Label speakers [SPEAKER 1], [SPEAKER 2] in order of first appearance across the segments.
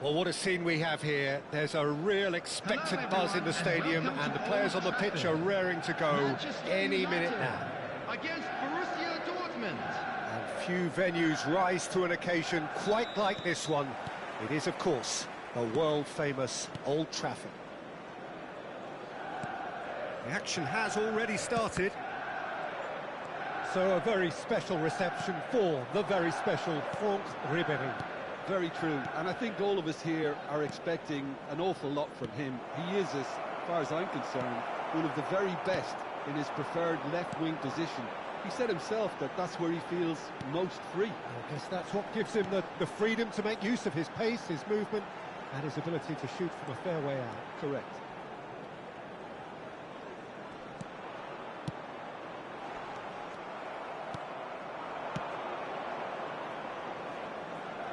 [SPEAKER 1] Well, what a scene we have here. There's a real expected buzz in the stadium, and the players on the pitch are raring to go any minute now.
[SPEAKER 2] Against Borussia Dortmund.
[SPEAKER 1] And few venues rise to an occasion quite like this one. It is, of course, the world-famous Old Trafford. The action has already started. So a very special reception for the very special Franck Ribéry.
[SPEAKER 3] Very true, and I think all of us here are expecting an awful lot from him. He is, as far as I'm concerned, one of the very best in his preferred left-wing position. He said himself that that's where he feels most free.
[SPEAKER 1] I guess that's what gives him the freedom to make use of his pace, his movement, and his ability to shoot from a fair way out.
[SPEAKER 3] Correct.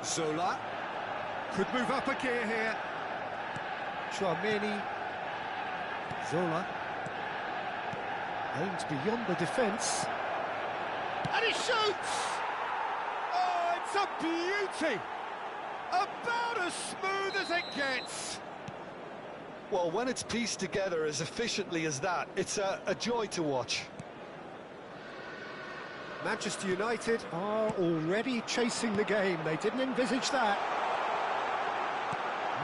[SPEAKER 1] Zola could move up a gear here. Chouameni. Zola aims beyond the defence. And he shoots! Oh, it's a beauty! About as smooth as it gets.
[SPEAKER 4] Well, when it's pieced together as efficiently as that, it's a joy to watch.
[SPEAKER 1] Manchester United are already chasing the game. They didn't envisage that.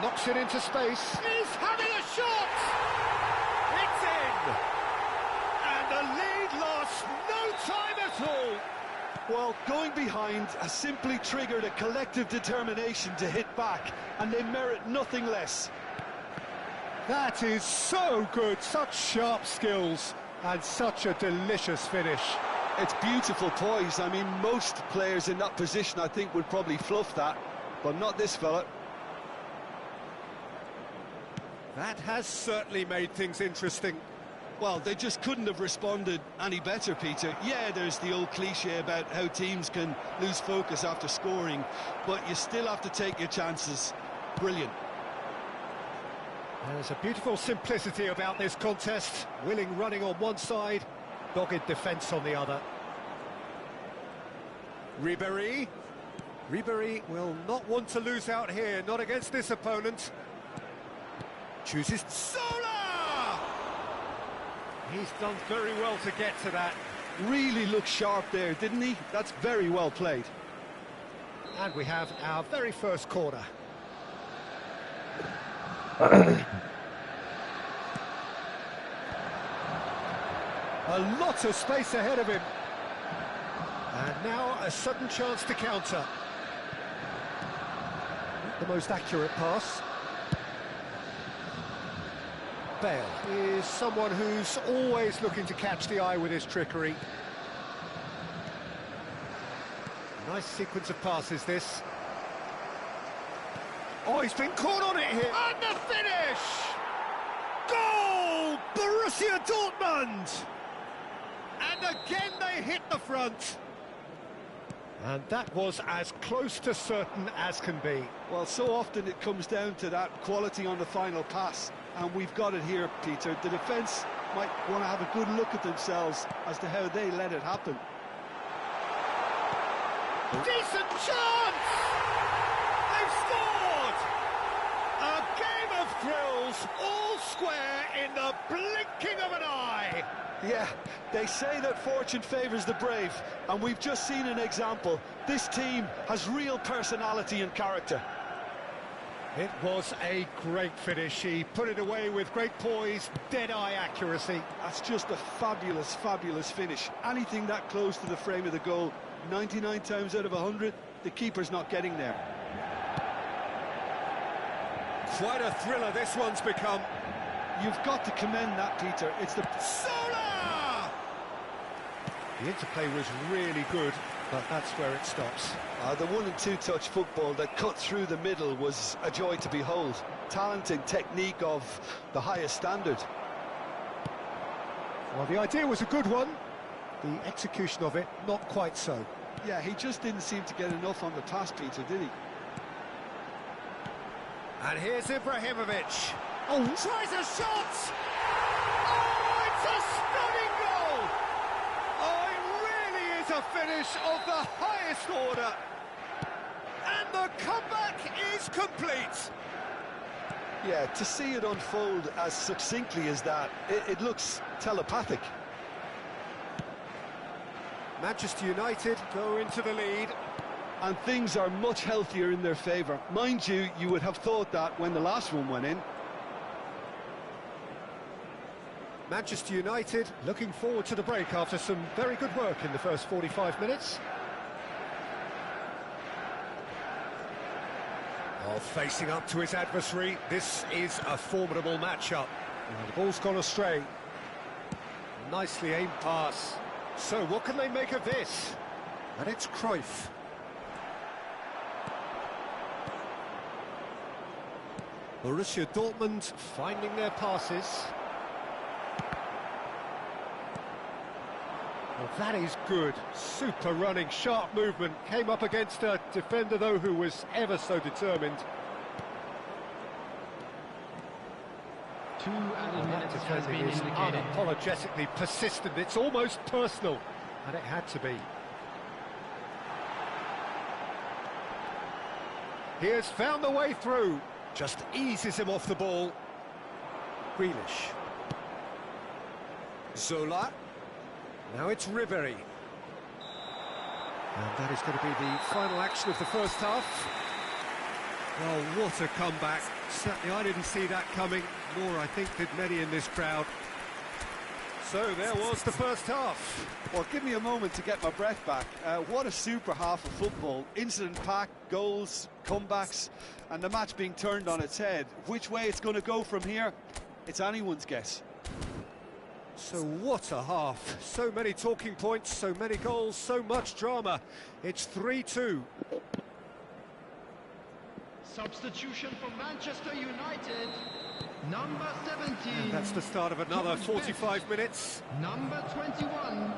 [SPEAKER 1] Knocks it into space. He's having a shot! It's in! And the lead lost no time at all.
[SPEAKER 4] Well, going behind has simply triggered a collective determination to hit back, and they merit nothing less.
[SPEAKER 1] That is so good, such sharp skills, and such a delicious finish.
[SPEAKER 4] It's beautiful poise. I mean, most players in that position, I think, would probably fluff that, but not this fella.
[SPEAKER 1] That has certainly made things interesting.
[SPEAKER 4] Well, they just couldn't have responded any better, Peter. Yeah, there's the old cliche about how teams can lose focus after scoring, but you still have to take your chances. Brilliant.
[SPEAKER 1] There's a beautiful simplicity about this contest. Willing running on one side, dogged defence on the other. Ribéry. Ribéry will not want to lose out here, not against this opponent. Chooses Zola! He's done very well to get to that.
[SPEAKER 4] Really looked sharp there, didn't he? That's very well played.
[SPEAKER 1] And we have our very first corner. A lot of space ahead of him. And now a sudden chance to counter. Not the most accurate pass. Bale is someone who's always looking to catch the eye with his trickery. Nice sequence of passes, this. Oh, he's been caught on it here. And the finish! Goal! Borussia Dortmund! And again they hit the front. And that was as close to certain as can be.
[SPEAKER 4] Well, so often it comes down to that quality on the final pass, and we've got it here, Peter. The defence might want to have a good look at themselves as to how they let it happen.
[SPEAKER 1] Decent chance! They've scored! A game of drills, all square in the blinking of an eye.
[SPEAKER 4] Yeah, they say that fortune favours the brave, and we've just seen an example. This team has real personality and character.
[SPEAKER 1] It was a great finish. He put it away with great poise, dead-eye accuracy.
[SPEAKER 4] That's just a fabulous, fabulous finish. Anything that close to the frame of the goal, 99 times out of 100, the keeper's not getting there.
[SPEAKER 1] Quite a thriller this one's become.
[SPEAKER 4] You've got to commend that, Peter. It's the...
[SPEAKER 1] Sola! The interplay was really good, but that's where it stops.
[SPEAKER 4] The 1- and 2-touch football that cut through the middle was a joy to behold. Talent and technique of the highest standard.
[SPEAKER 1] Well, the idea was a good one. The execution of it, not quite so.
[SPEAKER 4] Yeah, he just didn't seem to get enough on the pass, Peter, did he?
[SPEAKER 1] And here's Ibrahimovic. Oh, tries a shot! Oh, it's a stunning goal! Oh, it really is a finish of the highest order. And the comeback is complete.
[SPEAKER 4] Yeah, to see it unfold as succinctly as that, it looks telepathic.
[SPEAKER 1] Manchester United go into the lead.
[SPEAKER 4] And things are much healthier in their favour. Mind you, you would have thought that when the last one went in.
[SPEAKER 1] Manchester United looking forward to the break after some very good work in the first 45 minutes. Oh, facing up to his adversary, this is a formidable matchup. The ball's gone astray. Nicely aimed pass. So what can they make of this? And it's Cruyff. Borussia Dortmund finding their passes. Well, that is good. Super running, sharp movement. Came up against a defender, though, who was ever so determined.
[SPEAKER 2] 2 added minutes has
[SPEAKER 1] Defending
[SPEAKER 2] been
[SPEAKER 1] is
[SPEAKER 2] indicated.
[SPEAKER 1] unapologetically persistent. It's almost personal, and it had to be. He has found the way through. Just eases him off the ball. Grealish. Zola. Now it's Ribery. And that is going to be the final action of the first half. Oh, what a comeback. Certainly I didn't see that coming, nor I think did many in this crowd. So there was the first half.
[SPEAKER 4] Well, give me a moment to get my breath back. What a super half of football. Incident-packed, goals, comebacks, and the match being turned on its head. Which way it's going to go from here, it's anyone's guess.
[SPEAKER 1] So what a half. So many talking points, so many goals, so much drama. It's 3-2.
[SPEAKER 2] Substitution for Manchester United. Number 17.
[SPEAKER 1] And that's the start of another 45 minutes.
[SPEAKER 2] Number 21.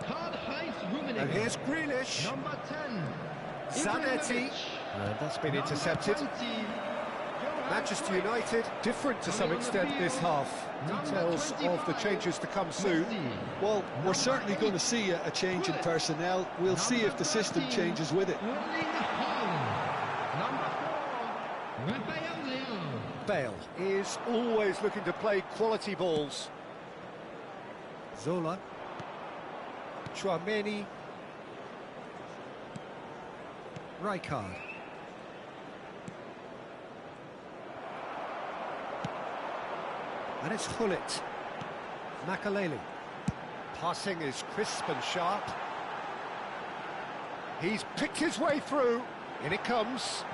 [SPEAKER 2] Karl-Heinz Rummenigge.
[SPEAKER 1] And here's Grealish.
[SPEAKER 2] Number 10.
[SPEAKER 1] Zanetti. And that's been intercepted.
[SPEAKER 2] Number 20,
[SPEAKER 1] Manchester United, different to some extent this half. Details of the changes to come soon.
[SPEAKER 4] Well, we're certainly going to see a change in personnel. We'll see if the system changes with it.
[SPEAKER 1] Bale is always looking to play quality balls. Zola. Chouameni. Rijkaard. And it's Hullet. Makaleli. Passing is crisp and sharp. He's picked his way through. In it comes.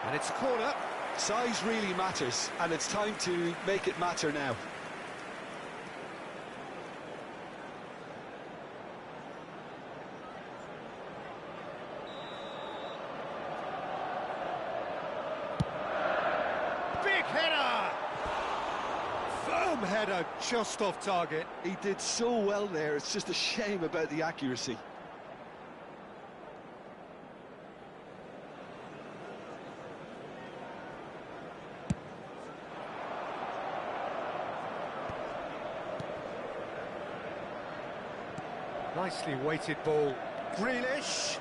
[SPEAKER 1] And it's a corner.
[SPEAKER 4] Size really matters, and it's time to make it matter now.
[SPEAKER 1] Big header! Firm header, just off target.
[SPEAKER 4] He did so well there, it's just a shame about the accuracy.
[SPEAKER 1] Nicely weighted ball. Grealish.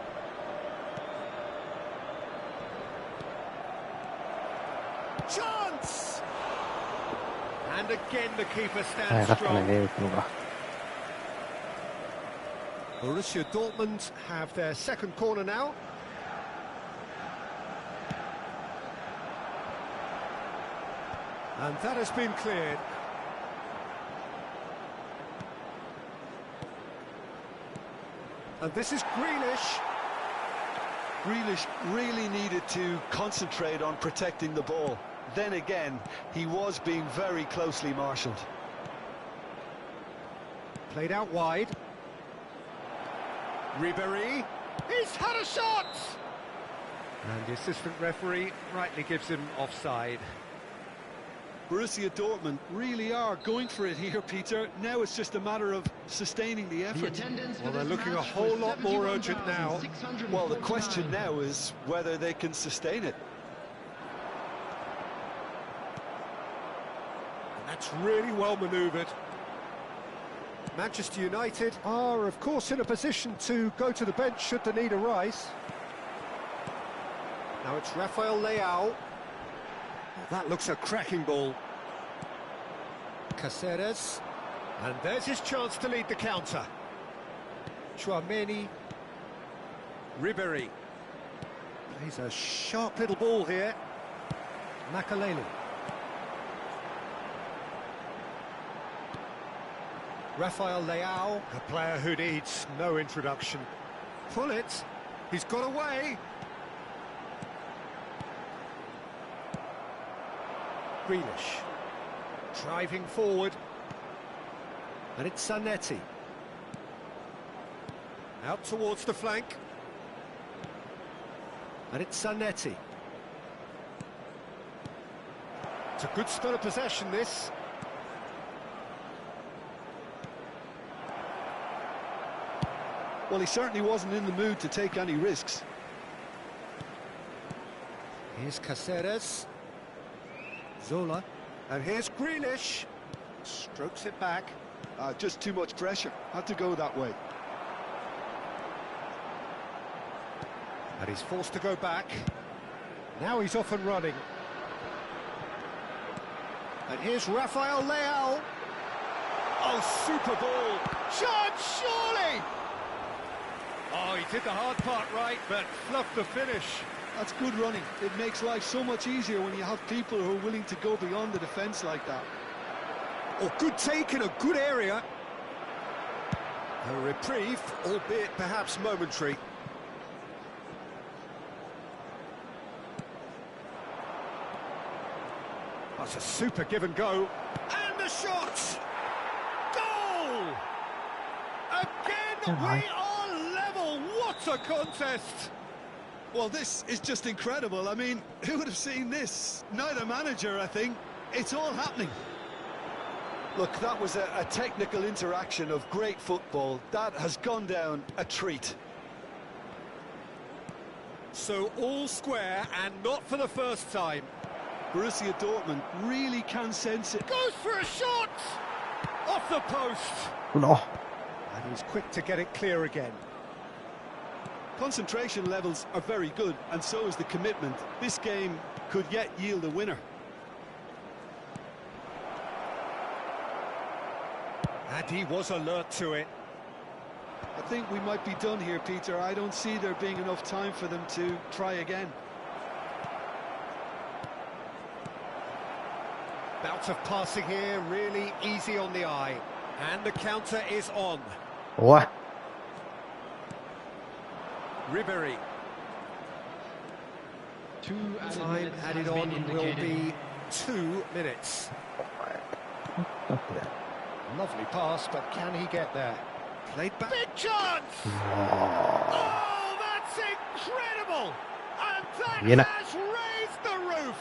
[SPEAKER 1] Chance! And again the keeper
[SPEAKER 5] 早
[SPEAKER 1] stands
[SPEAKER 5] かったね、
[SPEAKER 1] strong.
[SPEAKER 5] 出るのが。
[SPEAKER 1] Borussia Dortmund have their second corner now. And that has been cleared. And this is Grealish.
[SPEAKER 4] Grealish really needed to concentrate on protecting the ball. Then again, he was being very closely marshalled.
[SPEAKER 1] Played out wide. Ribéry. He's had a shot! And the assistant referee rightly gives him offside.
[SPEAKER 3] Borussia Dortmund really are going for it here, Peter. Now it's just a matter of sustaining the
[SPEAKER 2] The
[SPEAKER 3] effort.
[SPEAKER 2] attendance for
[SPEAKER 1] Well, they're
[SPEAKER 2] this
[SPEAKER 1] looking a
[SPEAKER 2] match
[SPEAKER 1] whole
[SPEAKER 2] was
[SPEAKER 1] lot more urgent now.
[SPEAKER 2] 71,649.
[SPEAKER 4] Well, the question now is whether they can sustain it.
[SPEAKER 1] And that's really well manoeuvred. Manchester United are, of course, in a position to go to the bench should the need arise. Now it's Rafael Leao. That looks a cracking ball. Caceres. And there's his chance to lead the counter. Chouameni. Ribéry. Plays a sharp little ball here. Makalelu. Rafael Leao, a player who needs no introduction. Pull it. He's got away. Grealish. Driving forward. And it's Zanetti. Out towards the flank. And it's Zanetti. It's a good spell of possession, this.
[SPEAKER 3] Well, he certainly wasn't in the mood to take any risks.
[SPEAKER 1] Here's Caceres. Zola. And here's Grealish. Strokes it back.
[SPEAKER 3] Just too much pressure. Had to go that way.
[SPEAKER 1] And he's forced to go back. Now he's off and running. And here's Rafael Leao. Oh, super ball. Chance, surely! Oh, he did the hard part right, but fluffed the finish.
[SPEAKER 3] That's good running. It makes life so much easier when you have people who are willing to go beyond the defence like that.
[SPEAKER 1] Oh, good take in a good area. A reprieve, albeit perhaps momentary. That's a super give and go. And the shot! Goal! Again, we are level. What a contest!
[SPEAKER 3] Well, this is just incredible. I mean, who would have seen this? Neither manager, I think. It's all happening.
[SPEAKER 4] Look, that was a technical interaction of great football. That has gone down a treat.
[SPEAKER 1] So all square, and not for the first time.
[SPEAKER 3] Borussia Dortmund really can sense it.
[SPEAKER 1] Goes for a shot! Off the post!
[SPEAKER 5] No.
[SPEAKER 1] And he's quick to get it clear again.
[SPEAKER 3] Concentration levels are very good, and so is the commitment. This game could yet yield a winner.
[SPEAKER 1] And he was alert to it.
[SPEAKER 3] I think we might be done here, Peter. I don't see there being enough time for them to try again.
[SPEAKER 1] Bout of passing here, really easy on the eye. And the counter is on.
[SPEAKER 5] おい。
[SPEAKER 1] Ribéry.
[SPEAKER 2] Two added
[SPEAKER 1] Time
[SPEAKER 2] minutes
[SPEAKER 1] added
[SPEAKER 2] has been
[SPEAKER 1] on will
[SPEAKER 2] indicated.
[SPEAKER 1] be 2 minutes.
[SPEAKER 5] だってね。
[SPEAKER 1] Lovely pass, but can he get there? Played back. Big chance!
[SPEAKER 5] うわ
[SPEAKER 1] Oh, that's incredible! And that
[SPEAKER 5] Viene.
[SPEAKER 1] has raised the roof!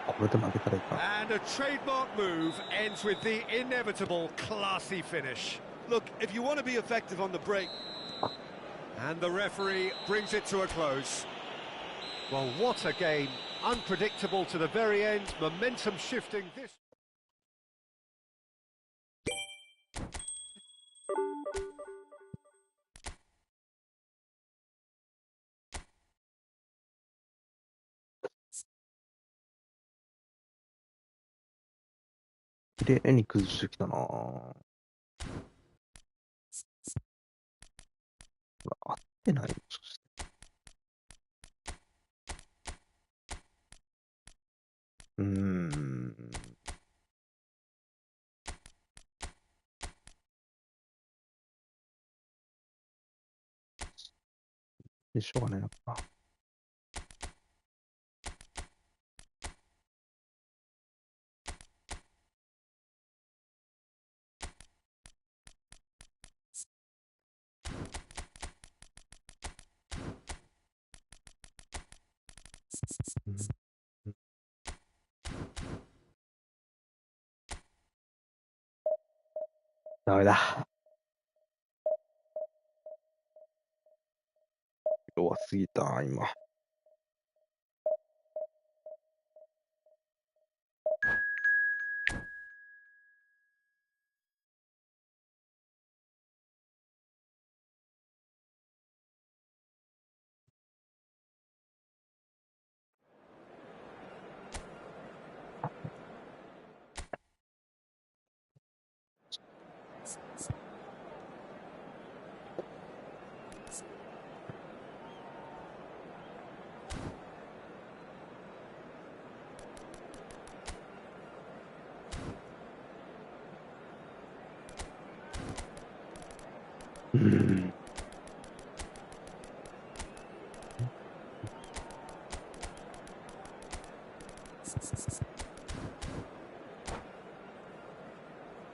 [SPEAKER 5] ーこれで負けたらいいか。
[SPEAKER 1] And a trademark move ends with the inevitable classy finish.
[SPEAKER 3] Look, if you want to be effective on the break,
[SPEAKER 1] And the referee brings it to a close. Well, what a game. Unpredictable to the very end. Momentum shifting this.
[SPEAKER 5] 綺麗に崩してきたな。ほら、合ってない。そして。でしょうがないのか。ダメだ。弱すぎた、今。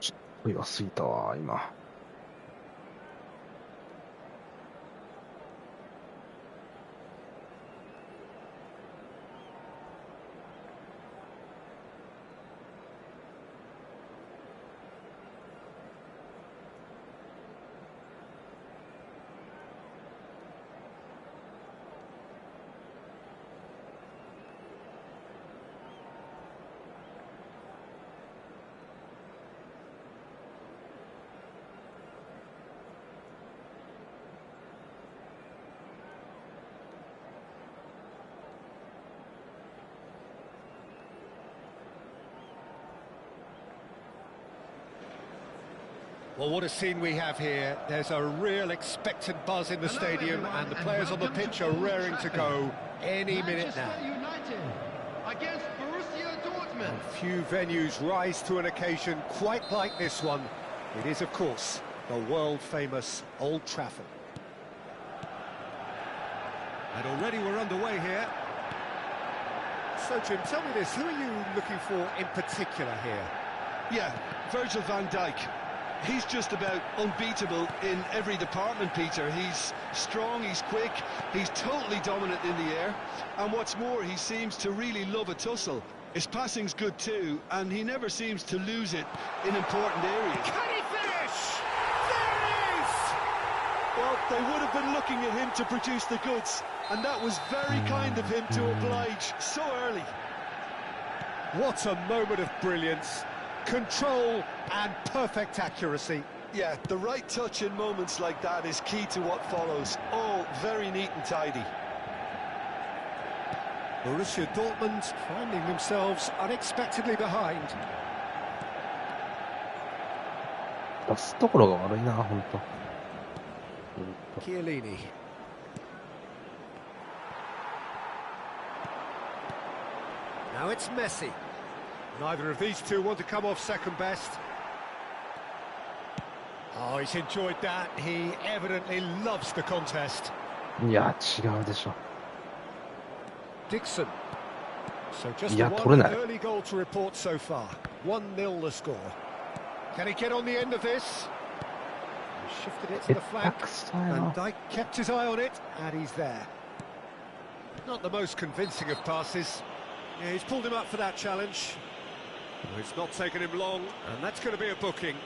[SPEAKER 5] ちょっと弱すぎたわ、今。
[SPEAKER 1] Well, what a scene we have here. There's a real expectant buzz in the stadium, and the players on the pitch are raring to go any minute now.
[SPEAKER 2] Manchester United against Borussia Dortmund.
[SPEAKER 1] Few venues rise to an occasion quite like this one. It is, of course, the world-famous Old Trafford. And already we're underway here. So, Jim, tell me this, who are you looking for in particular here?
[SPEAKER 4] Yeah, Virgil van Dijk. He's just about unbeatable in every department, Peter. He's strong, he's quick, he's totally dominant in the air. And what's more, he seems to really love a tussle. His passing's good too, and he never seems to lose it in important areas.
[SPEAKER 1] Can he finish? There it is!
[SPEAKER 4] Well, they would have been looking at him to produce the goods, and that was very kind of him to oblige so early.
[SPEAKER 1] What a moment of brilliance. Control and perfect accuracy.
[SPEAKER 4] Yeah, the right touch in moments like that is key to what follows. All very neat and tidy.
[SPEAKER 1] Borussia Dortmund finding themselves unexpectedly behind.
[SPEAKER 5] 出すところが悪いな、ほんと。
[SPEAKER 1] Chiellini. Now it's Messi. Neither of these two want to come off second best. Oh, he's enjoyed that. He evidently loves the contest.
[SPEAKER 5] いや、違うでしょ。
[SPEAKER 1] Dixon. So just
[SPEAKER 5] いや、
[SPEAKER 1] one
[SPEAKER 5] 取れない。
[SPEAKER 1] early goal to report so far. 1-0 the score. Can he get on the end of this? He shifted it to the flank. Van Dijk kept his eye on it, and he's there. Not the most convincing of passes. Yeah, he's pulled him up for that challenge. Well, it's not taken him long, and that's going to be a booking.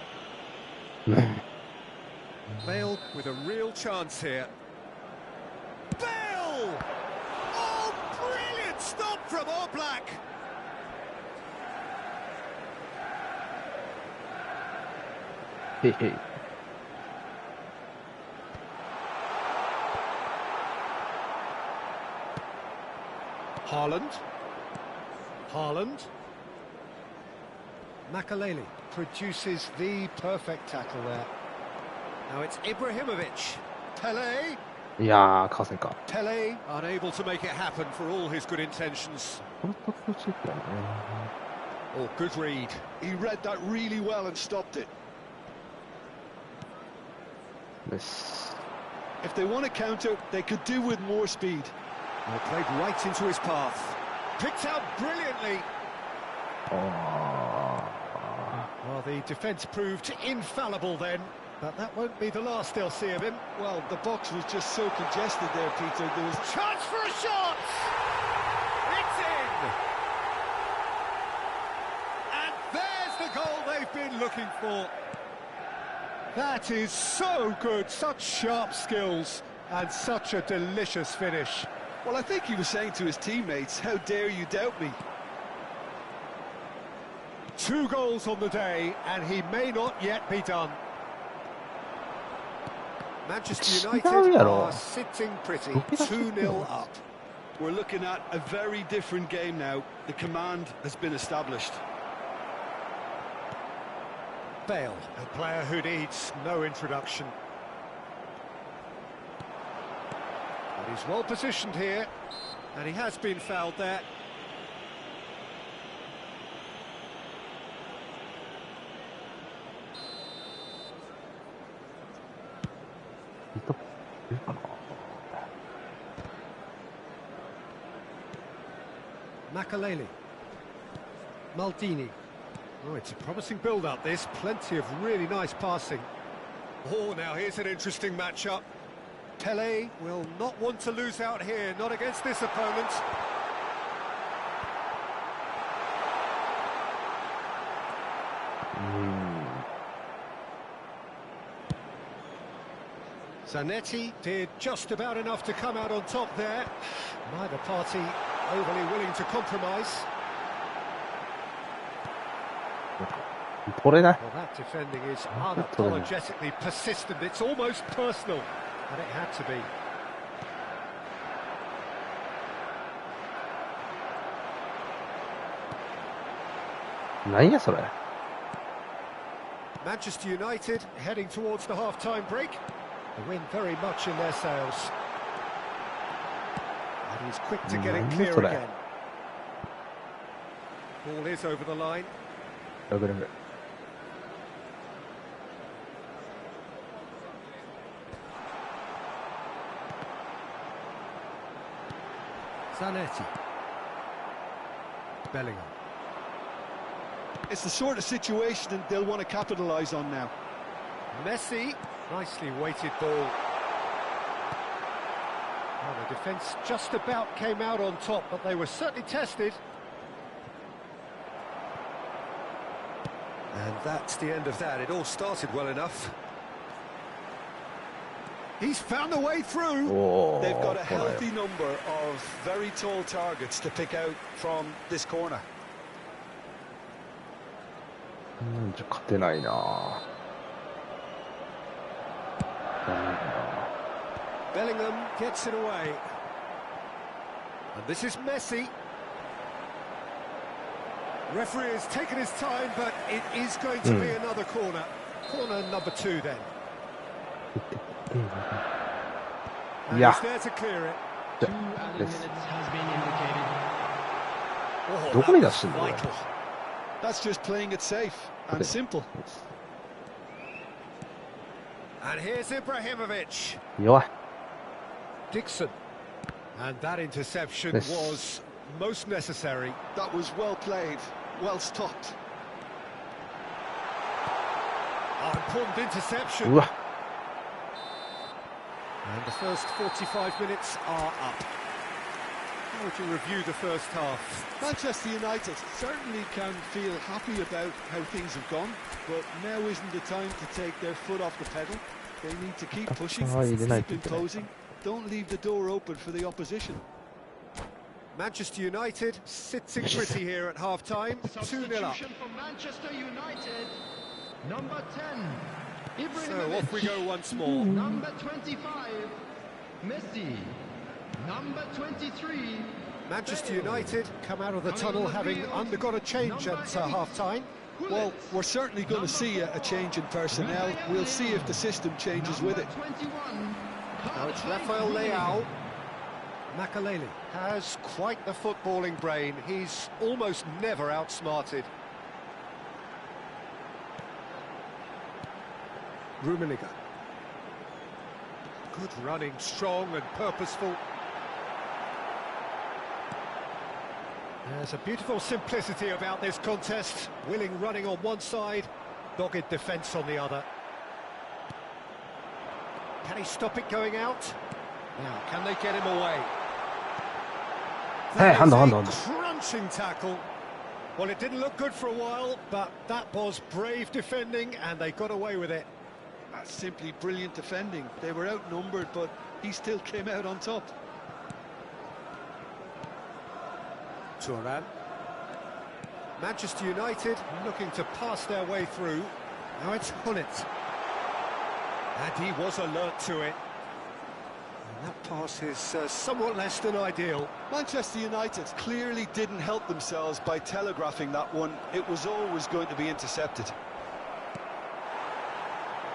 [SPEAKER 1] Bale with a real chance here. Bale! Oh, brilliant stop from Oblak!
[SPEAKER 5] Hey, hey.
[SPEAKER 1] Haaland. Makaleli produces the perfect tackle there. Now it's Ibrahimovic. Pele.
[SPEAKER 5] いやー、川瀬か。
[SPEAKER 1] Pele unable to make it happen for all his good intentions.
[SPEAKER 5] これと苦しいからね。
[SPEAKER 1] Oh, good read.
[SPEAKER 4] He read that really well and stopped it.
[SPEAKER 5] よし。
[SPEAKER 4] If they want to counter, they could do with more speed.
[SPEAKER 1] Well, played right into his path. Picked out brilliantly.
[SPEAKER 5] あ
[SPEAKER 1] Well, the defence proved infallible then, but that won't be the last they'll see of him.
[SPEAKER 4] Well, the box was just so congested there, Peter. There was
[SPEAKER 1] Chance for a shot! It's in! And there's the goal they've been looking for. That is so good, such sharp skills, and such a delicious finish.
[SPEAKER 4] Well, I think he was saying to his teammates, how dare you doubt me?
[SPEAKER 1] 2 goals on the day, and he may not yet be done. Manchester United are sitting pretty, 2-0 up.
[SPEAKER 4] We're looking at a very different game now. The command has been established.
[SPEAKER 1] Bale, a player who needs no introduction. But he's well positioned here, and he has been fouled there. Makaleli. Maldini. Oh, it's a promising build-up, this. Plenty of really nice passing. Oh, now here's an interesting matchup. Pele will not want to lose out here, not against this opponent. Zanetti did just about enough to come out on top there. Neither party overly willing to compromise.
[SPEAKER 5] 取れない。
[SPEAKER 1] Well, that defending is unapologetically persistent. It's almost personal, and it had to be. Manchester United heading towards the half-time break. The wind very much in their sails. And he's quick to get it clear again. Ball is over the line. Zanetti. Bellingham.
[SPEAKER 4] It's the sort of situation that they'll want to capitalise on now.
[SPEAKER 1] Messi, nicely weighted ball. Well, the defence just about came out on top, but they were certainly tested. And that's the end of that. It all started well enough. He's found a way through.
[SPEAKER 5] Oh,
[SPEAKER 4] They've got a healthy number of very tall targets to pick out from this corner.
[SPEAKER 5] じゃ勝てないな。
[SPEAKER 1] Bellingham gets it away. And this is Messi. Referee has taken his time, but it is going to be another corner. Corner number 2 then. And he's there to clear it.
[SPEAKER 2] 2 added minutes has been indicated.
[SPEAKER 1] Oh,
[SPEAKER 5] どこに出
[SPEAKER 1] that
[SPEAKER 5] してん
[SPEAKER 1] was
[SPEAKER 5] のこれ
[SPEAKER 1] vital.
[SPEAKER 4] That's just playing it safe and simple.
[SPEAKER 1] And here's Ibrahimovic.
[SPEAKER 5] 弱い。
[SPEAKER 1] Dixon. And that interception
[SPEAKER 5] Yes.
[SPEAKER 1] was most necessary.
[SPEAKER 4] That was well played, well stopped.
[SPEAKER 1] Oh, important interception.
[SPEAKER 5] うわ。
[SPEAKER 1] And the first 45 minutes are up. How would you review the first half?
[SPEAKER 4] Manchester United certainly can feel happy about how things have gone, but now isn't the time to take their foot off the pedal. They need to keep pushing, keep imposing. Don't leave the door open for the opposition.
[SPEAKER 1] Manchester United sitting pretty here at half-time, 2-0 up.
[SPEAKER 2] Substitution for Manchester United. Number 10,
[SPEAKER 1] So
[SPEAKER 2] Ibrahimovic.
[SPEAKER 1] off we go once more.
[SPEAKER 2] Number 25, Messi. Number 23,
[SPEAKER 1] Manchester
[SPEAKER 2] Bale.
[SPEAKER 1] United come out of the tunnel having undergone a change at half-time.
[SPEAKER 3] Well, we're certainly going to see a change in personnel. We'll see if the system changes with it.
[SPEAKER 1] Now it's Rafael Leao. Makaleli has quite the footballing brain. He's almost never outsmarted. Rummenigge. Good running, strong and purposeful. There's a beautiful simplicity about this contest. Willing running on one side, dogged defence on the other. Can he stop it going out? Now, can they get him away?
[SPEAKER 5] Hey, hand on.
[SPEAKER 1] Crunching tackle. Well, it didn't look good for a while, but that was brave defending, and they got away with it.
[SPEAKER 3] That's simply brilliant defending. They were outnumbered, but he still came out on top.
[SPEAKER 1] Turan. Manchester United looking to pass their way through. Now it's Hunnit. And he was alert to it. And that pass is somewhat less than ideal.
[SPEAKER 4] Manchester United clearly didn't help themselves by telegraphing that one. It was always going to be intercepted.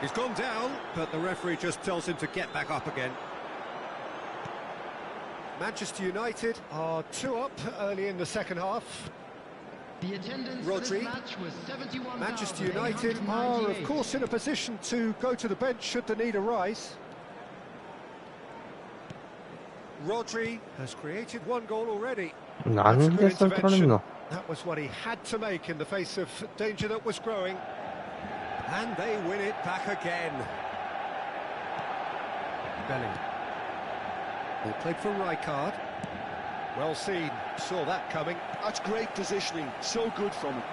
[SPEAKER 1] He's gone down, but the referee just tells him to get back up again. Manchester United are 2 up early in the second half.
[SPEAKER 2] The attendance
[SPEAKER 1] Rodri.
[SPEAKER 2] for this match was 71,898.
[SPEAKER 1] Manchester United are, of course, in a position to go to the bench should the need arise. Rodri has created 1 goal already.
[SPEAKER 5] なんでそれ取られるの?
[SPEAKER 1] That was what he had to make in the face of danger that was growing. And they win it back again. Bellingham. They played for Rijkaard. Well seen, saw that coming.
[SPEAKER 4] That's great positioning, so good from him.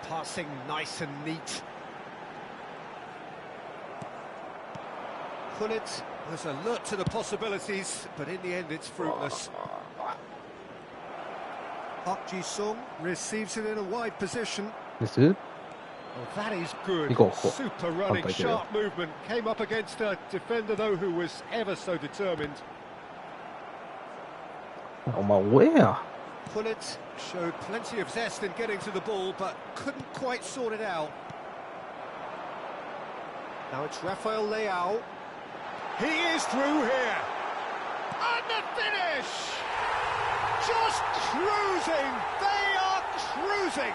[SPEAKER 1] Passing nice and neat. Hunnit was alert to the possibilities, but in the end it's fruitless. Park Ji-sung receives it in a wide position.
[SPEAKER 5] です
[SPEAKER 1] Oh, that is good.
[SPEAKER 5] Go.
[SPEAKER 1] Super running,
[SPEAKER 5] I'll take it.
[SPEAKER 1] sharp movement. Came up against a defender, though, who was ever so determined.
[SPEAKER 5] お前追えや
[SPEAKER 1] Hunnit showed plenty of zest in getting to the ball, but couldn't quite sort it out. Now it's Rafael Leao. He is through here. And the finish! Just cruising. They are cruising.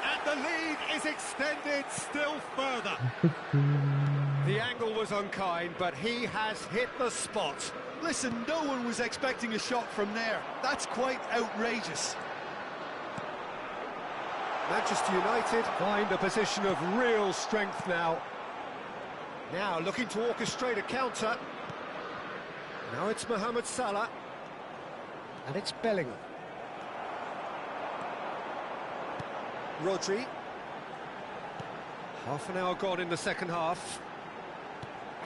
[SPEAKER 1] And the lead is extended still further. The angle was unkind, but he has hit the spot.
[SPEAKER 4] Listen, no one was expecting a shot from there. That's quite outrageous.
[SPEAKER 1] Manchester United find a position of real strength now. Now looking to orchestrate a counter. Now it's Mohamed Salah. And it's Bellingham. Rodri. Half an hour gone in the second half.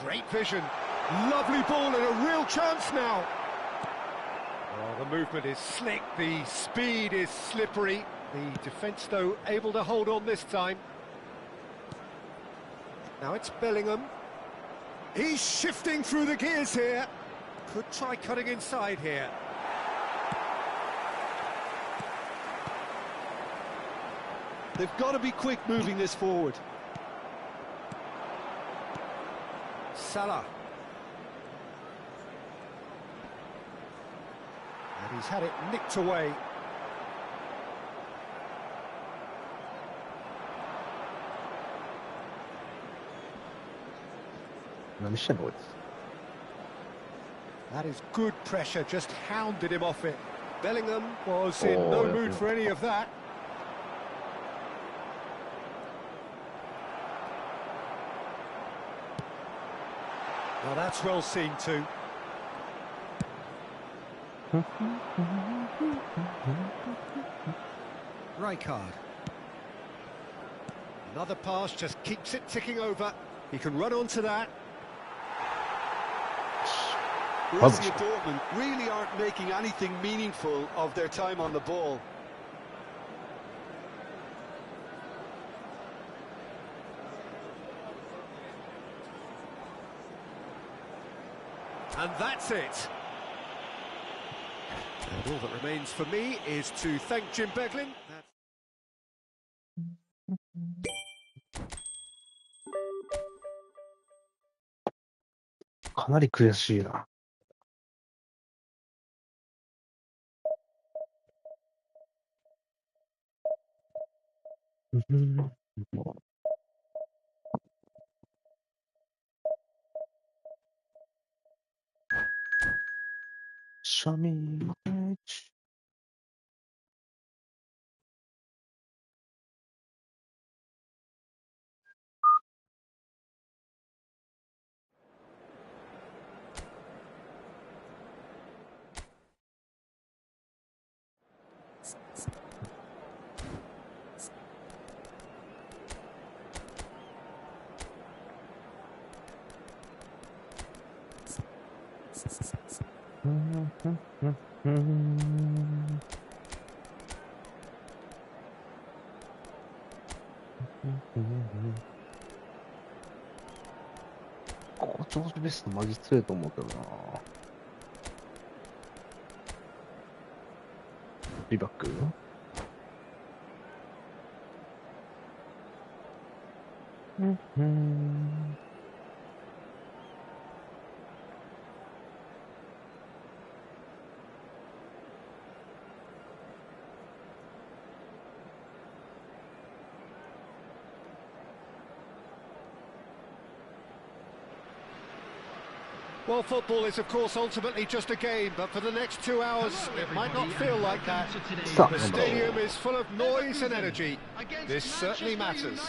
[SPEAKER 1] Great vision. Lovely ball and a real chance now. Oh, the movement is slick, the speed is slippery. The defence, though, able to hold on this time. Now it's Bellingham. He's shifting through the gears here. Could try cutting inside here.
[SPEAKER 4] They've got to be quick moving this forward.
[SPEAKER 1] Salah. And he's had it nicked away. That is good pressure, just hounded him off it. Bellingham was in no mood for any of that. Well, that's well seen too. Rijkaard. Another pass, just keeps it ticking over. He can run onto that.
[SPEAKER 4] Borussia Dortmund really aren't making anything meaningful of their time on the ball.
[SPEAKER 1] And that's it. And all that remains for me is to thank Jim Beglin.
[SPEAKER 5] かなり悔しいな。シャミーここ調子ベストマジ強いと思うけどな。リバック
[SPEAKER 1] Well, football is, of course, ultimately just a game, but for the next 2 hours, it might not feel like that. The stadium is full of noise and energy. This certainly matters.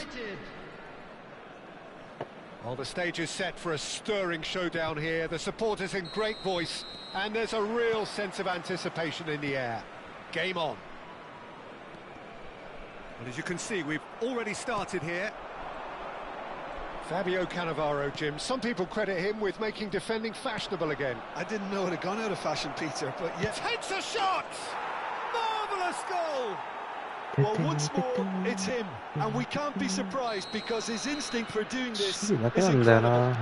[SPEAKER 1] Well, the stage is set for a stirring showdown here. The supporters in great voice, and there's a real sense of anticipation in the air. Game on. Well, as you can see, we've already started here. Fabio Cannavaro, Jim. Some people credit him with making defending fashionable again.
[SPEAKER 4] I didn't know it had gone out of fashion, Peter, but yeah.
[SPEAKER 1] Takes a shot! Marvellous goal!
[SPEAKER 4] Well, once more, it's him. And we can't be surprised because his instinct for doing this is incredible.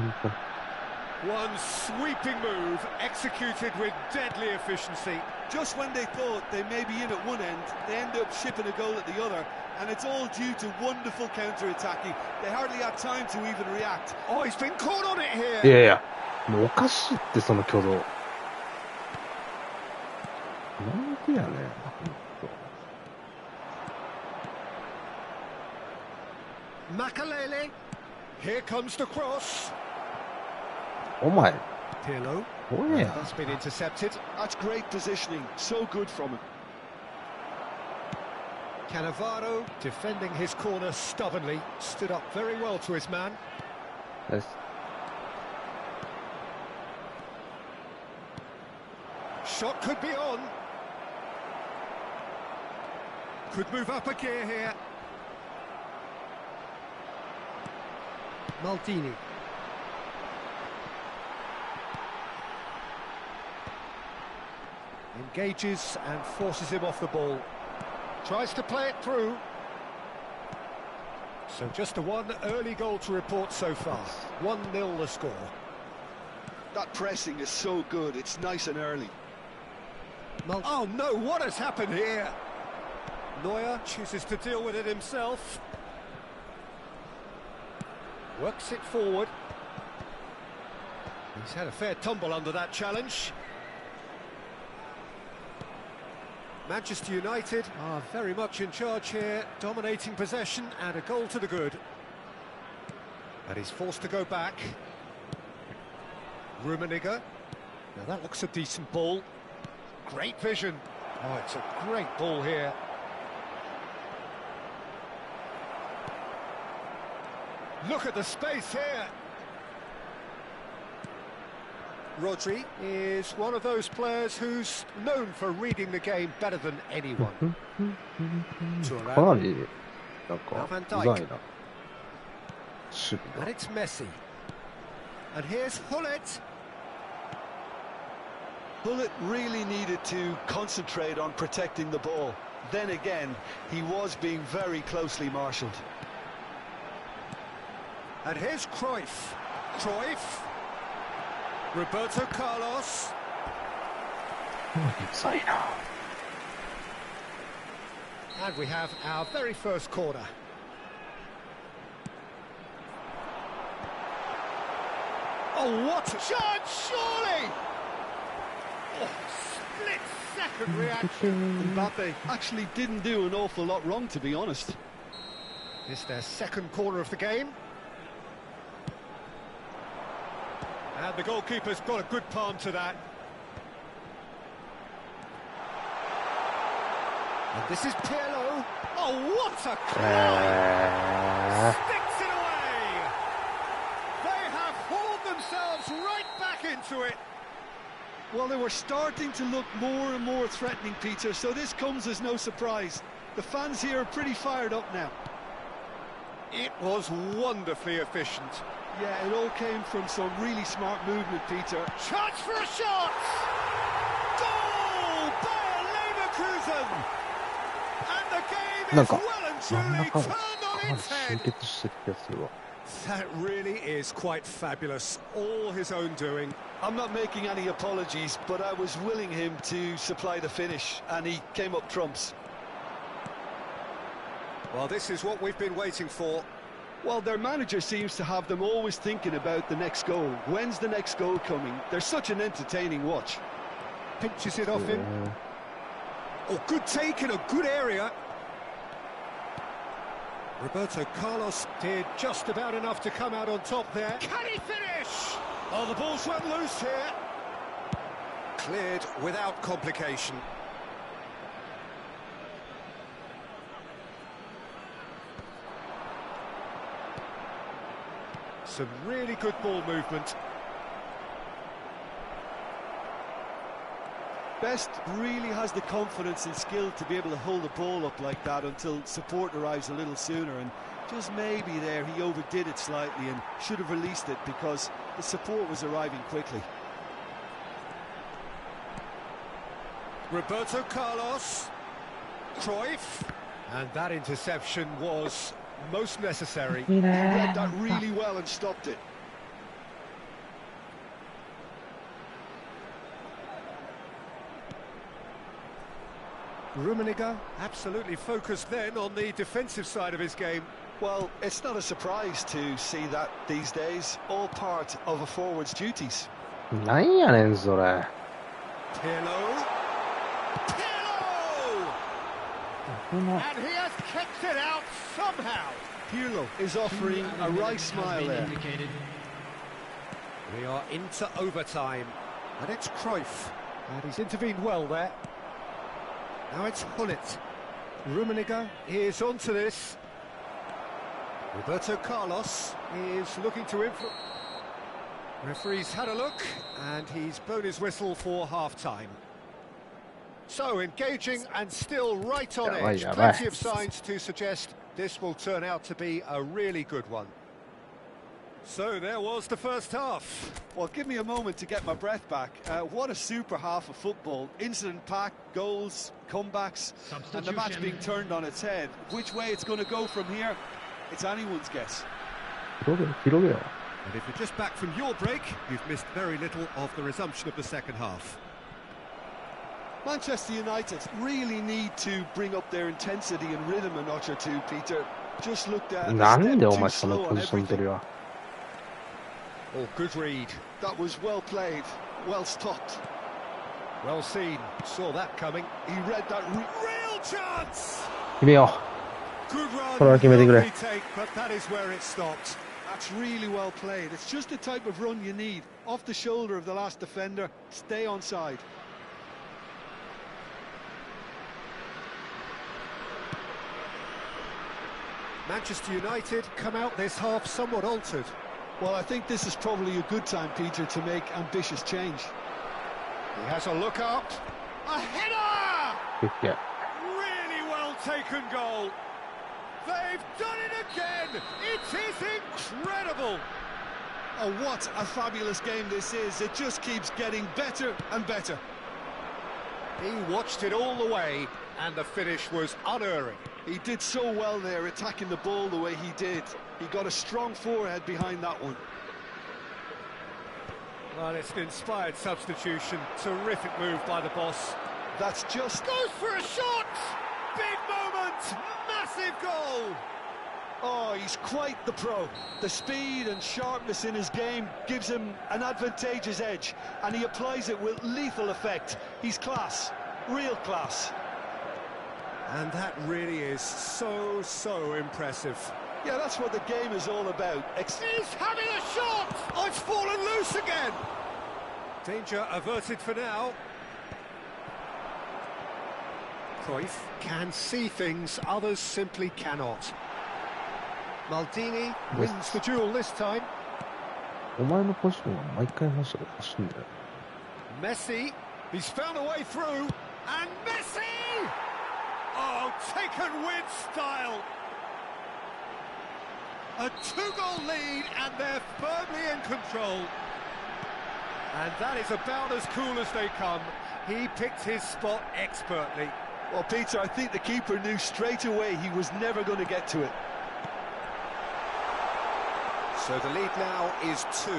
[SPEAKER 1] One sweeping move, executed with deadly efficiency.
[SPEAKER 4] Just when they thought they may be in at one end, they end up shipping a goal at the other. And it's all due to wonderful counter-attacking. They hardly had time to even react.
[SPEAKER 1] Oh, he's been caught on it here.
[SPEAKER 5] いやいや、もうおかしいってその挙動。なんでやねん。
[SPEAKER 1] Makalele. Here comes the cross.
[SPEAKER 5] お前。
[SPEAKER 1] Pirlo.
[SPEAKER 5] おいや。
[SPEAKER 1] That's been intercepted.
[SPEAKER 4] That's great positioning. So good from him.
[SPEAKER 1] Cannavaro defending his corner stubbornly, stood up very well to his man.
[SPEAKER 5] Yes.
[SPEAKER 1] Shot could be on. Could move up a gear here. Maldini. Engages and forces him off the ball. Tries to play it through. So just the one early goal to report so far. 1-0 the score.
[SPEAKER 4] That pressing is so good, it's nice and early.
[SPEAKER 1] Oh no, what has happened here? Neuer chooses to deal with it himself. Works it forward. He's had a fair tumble under that challenge. Manchester United are very much in charge here, dominating possession and a goal to the good. But he's forced to go back. Rummenigge. Now that looks a decent ball. Great vision. Oh, it's a great ball here. Look at the space here. Rodri is one of those players who's known for reading the game better than anyone.
[SPEAKER 5] かなりなんかうざいな。守備
[SPEAKER 1] And it's Messi. And here's Hullet.
[SPEAKER 4] Hullet really needed to concentrate on protecting the ball. Then again, he was being very closely marshalled.
[SPEAKER 1] And here's Cruyff. Cruyff. Roberto Carlos. And we have our very first corner. Oh, what a chance, surely! Oh, split-second reaction.
[SPEAKER 4] Mbappe actually didn't do an awful lot wrong, to be honest.
[SPEAKER 1] It's their second corner of the game. And the goalkeeper's got a good palm to that. And this is Pirlo. Oh, what a clear! Sticks it away! They have hauled themselves right back into it.
[SPEAKER 4] Well, they were starting to look more and more threatening, Peter, so this comes as no surprise. The fans here are pretty fired up now.
[SPEAKER 1] It was wonderfully efficient.
[SPEAKER 4] Yeah, it all came from some really smart movement, Peter.
[SPEAKER 1] Chance for a shot! Goal! Bayer Leverkusen! And the game is well and truly turned on its head. That really is quite fabulous. All his own doing.
[SPEAKER 4] I'm not making any apologies, but I was willing him to supply the finish, and he came up trumps.
[SPEAKER 1] Well, this is what we've been waiting for.
[SPEAKER 4] Well, their manager seems to have them always thinking about the next goal. When's the next goal coming? They're such an entertaining watch.
[SPEAKER 1] Pinches it off him. Oh, good take in a good area. Roberto Carlos did just about enough to come out on top there. Can he finish? Oh, the ball's run loose here. Cleared without complication. Some really good ball movement.
[SPEAKER 4] Best really has the confidence and skill to be able to hold the ball up like that until support arrives a little sooner, and just maybe there he overdid it slightly and should have released it because the support was arriving quickly.
[SPEAKER 1] Roberto Carlos, Cruyff, and that interception was most necessary.
[SPEAKER 4] He read that really well and stopped it.
[SPEAKER 1] Rummenigge absolutely focused then on the defensive side of his game.
[SPEAKER 4] Well, it's not a surprise to see that these days, all part of a forward's duties.
[SPEAKER 1] Pirlo! And he has kicked it out somehow.
[SPEAKER 4] Pirlo is offering a right smile there.
[SPEAKER 1] We are into overtime, and it's Cruyff, and he's intervened well there. Now it's Hullet. Rummenigge is onto this. Roberto Carlos is looking to influence. Referee's had a look, and he's blown his whistle for half-time. So, engaging and still right on edge. Plenty of signs to suggest this will turn out to be a really good one. So, there was the first half.
[SPEAKER 4] Well, give me a moment to get my breath back. What a super half of football. Incident-packed, goals, comebacks, and the match being turned on its head. Which way it's going to go from here, it's anyone's guess.
[SPEAKER 1] And if you're just back from your break, you've missed very little of the resumption of the second half.
[SPEAKER 4] Manchester United really need to bring up their intensity and rhythm a notch or two, Peter. Just looked at too slow on everything.
[SPEAKER 1] Oh, good read.
[SPEAKER 4] That was well played, well stopped.
[SPEAKER 1] Well seen, saw that coming. He read that real chance! Good run, lovely take, but that is where it stopped.
[SPEAKER 4] That's really well played. It's just the type of run you need. Off the shoulder of the last defender, stay onside.
[SPEAKER 1] Manchester United come out this half somewhat altered.
[SPEAKER 4] Well, I think this is probably a good time, Peter, to make ambitious change.
[SPEAKER 1] He has a look up. A header!
[SPEAKER 5] Yeah.
[SPEAKER 1] Really well taken goal. They've done it again. It is incredible.
[SPEAKER 4] Oh, what a fabulous game this is. It just keeps getting better and better.
[SPEAKER 1] He watched it all the way, and the finish was unerring.
[SPEAKER 4] He did so well there, attacking the ball the way he did. He got a strong forehead behind that one.
[SPEAKER 1] Well, it's an inspired substitution. Terrific move by the boss.
[SPEAKER 4] That's just...
[SPEAKER 1] Goes for a shot! Big moment! Massive goal!
[SPEAKER 4] Oh, he's quite the pro. The speed and sharpness in his game gives him an advantageous edge, and he applies it with lethal effect. He's class, real class.
[SPEAKER 1] And that really is so impressive.
[SPEAKER 4] Yeah, that's what the game is all about.
[SPEAKER 1] He's having a shot! Oh, it's fallen loose again! Danger averted for now. Cruyff can see things others simply cannot. Maldini wins the duel this time.
[SPEAKER 5] お前のポジションは毎回欲しいんだよ。
[SPEAKER 1] Messi, he's found a way through, and Messi! Oh, taken with style. A two-goal lead, and they're firmly in control. And that is about as cool as they come. He picked his spot expertly.
[SPEAKER 4] Well, Peter, I think the keeper knew straight away he was never going to get to it.
[SPEAKER 1] So the lead now is 2.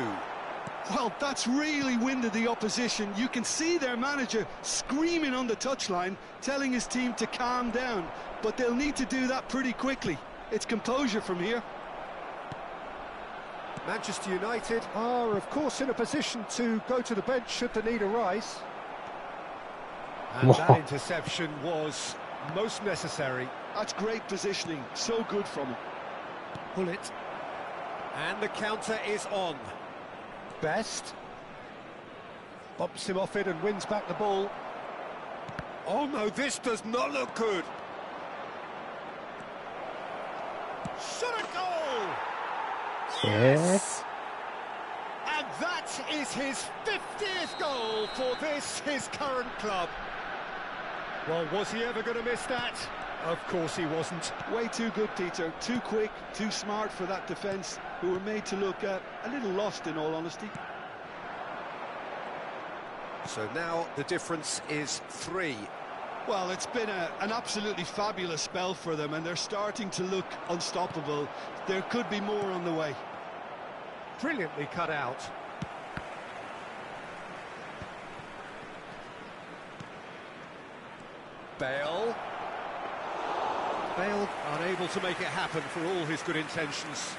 [SPEAKER 4] Well, that's really winded the opposition. You can see their manager screaming on the touchline, telling his team to calm down. But they'll need to do that pretty quickly. It's composure from here.
[SPEAKER 1] Manchester United are, of course, in a position to go to the bench should the need arise. And that interception was most necessary.
[SPEAKER 4] That's great positioning. So good from him.
[SPEAKER 1] Pull it. And the counter is on. Best. Bumps him off it and wins back the ball. Oh no, this does not look good. Shot a goal! Yes! And that is his 50th goal for this, his current club. Well, was he ever going to miss that? Of course he wasn't.
[SPEAKER 4] Way too good, Peter. Too quick, too smart for that defence, who were made to look a little lost, in all honesty.
[SPEAKER 1] So now the difference is 3.
[SPEAKER 4] Well, it's been an absolutely fabulous spell for them, and they're starting to look unstoppable. There could be more on the way.
[SPEAKER 1] Brilliantly cut out. Bale. Bale unable to make it happen for all his good intentions.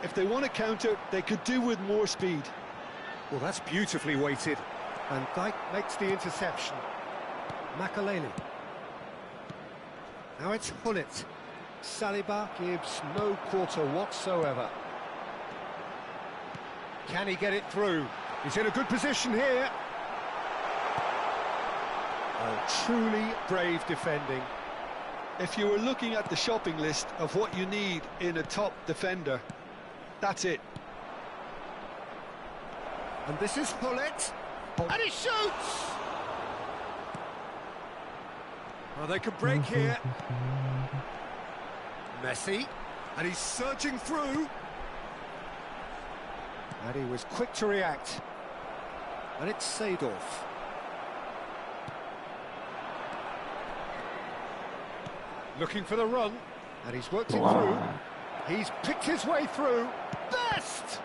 [SPEAKER 4] If they want to counter, they could do with more speed.
[SPEAKER 1] Well, that's beautifully weighted. And Dijk makes the interception. Makaleli. Now it's Hullet. Saliba gives no quarter whatsoever. Can he get it through? He's in a good position here. Oh, truly brave defending.
[SPEAKER 4] If you were looking at the shopping list of what you need in a top defender, that's it.
[SPEAKER 1] And this is Hullet. And he shoots! Well, they could break here. Messi. And he's surging through. And he was quick to react. And it's Seedorf. Looking for the run. And he's worked it through. He's picked his way through. Best!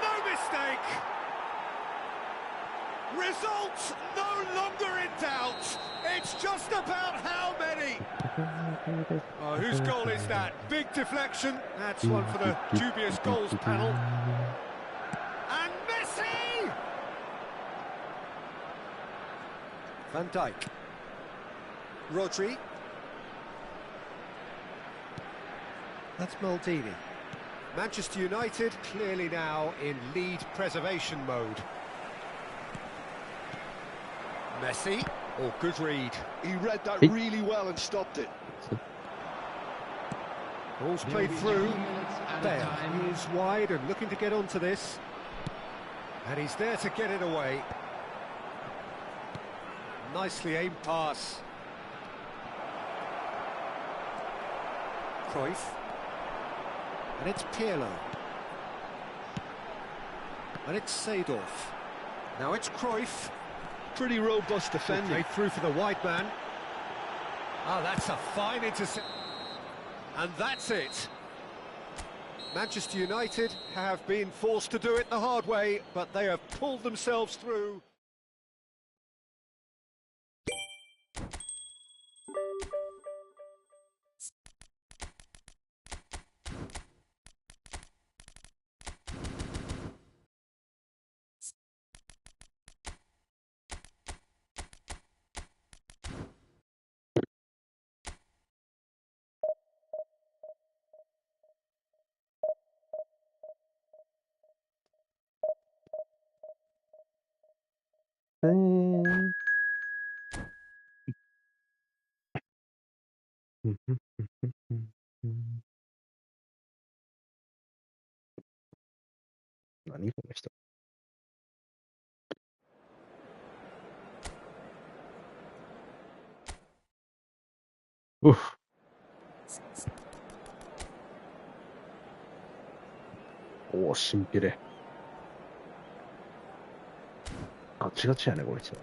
[SPEAKER 1] No mistake! Result no longer in doubt. It's just about how many. Oh, whose goal is that? Big deflection. That's one for the dubious goals panel. And Messi! Van Dijk. Rodri. That's Maldini. Manchester United clearly now in lead preservation mode. Messi. Oh, good read.
[SPEAKER 4] He read that really well and stopped it.
[SPEAKER 1] Ball's played through. Bale is wide and looking to get onto this. And he's there to get it away. Nicely aimed pass. Cruyff. And it's Pirlo. And it's Seedorf. Now it's Cruyff.
[SPEAKER 4] Pretty robust defending.
[SPEAKER 1] Played through for the wide man. Oh, that's a fine intercept. And that's it. Manchester United have been forced to do it the hard way, but they have pulled themselves through.
[SPEAKER 5] 何この人。うっ。おお、シンピレ。ガチガチやね、こいつは。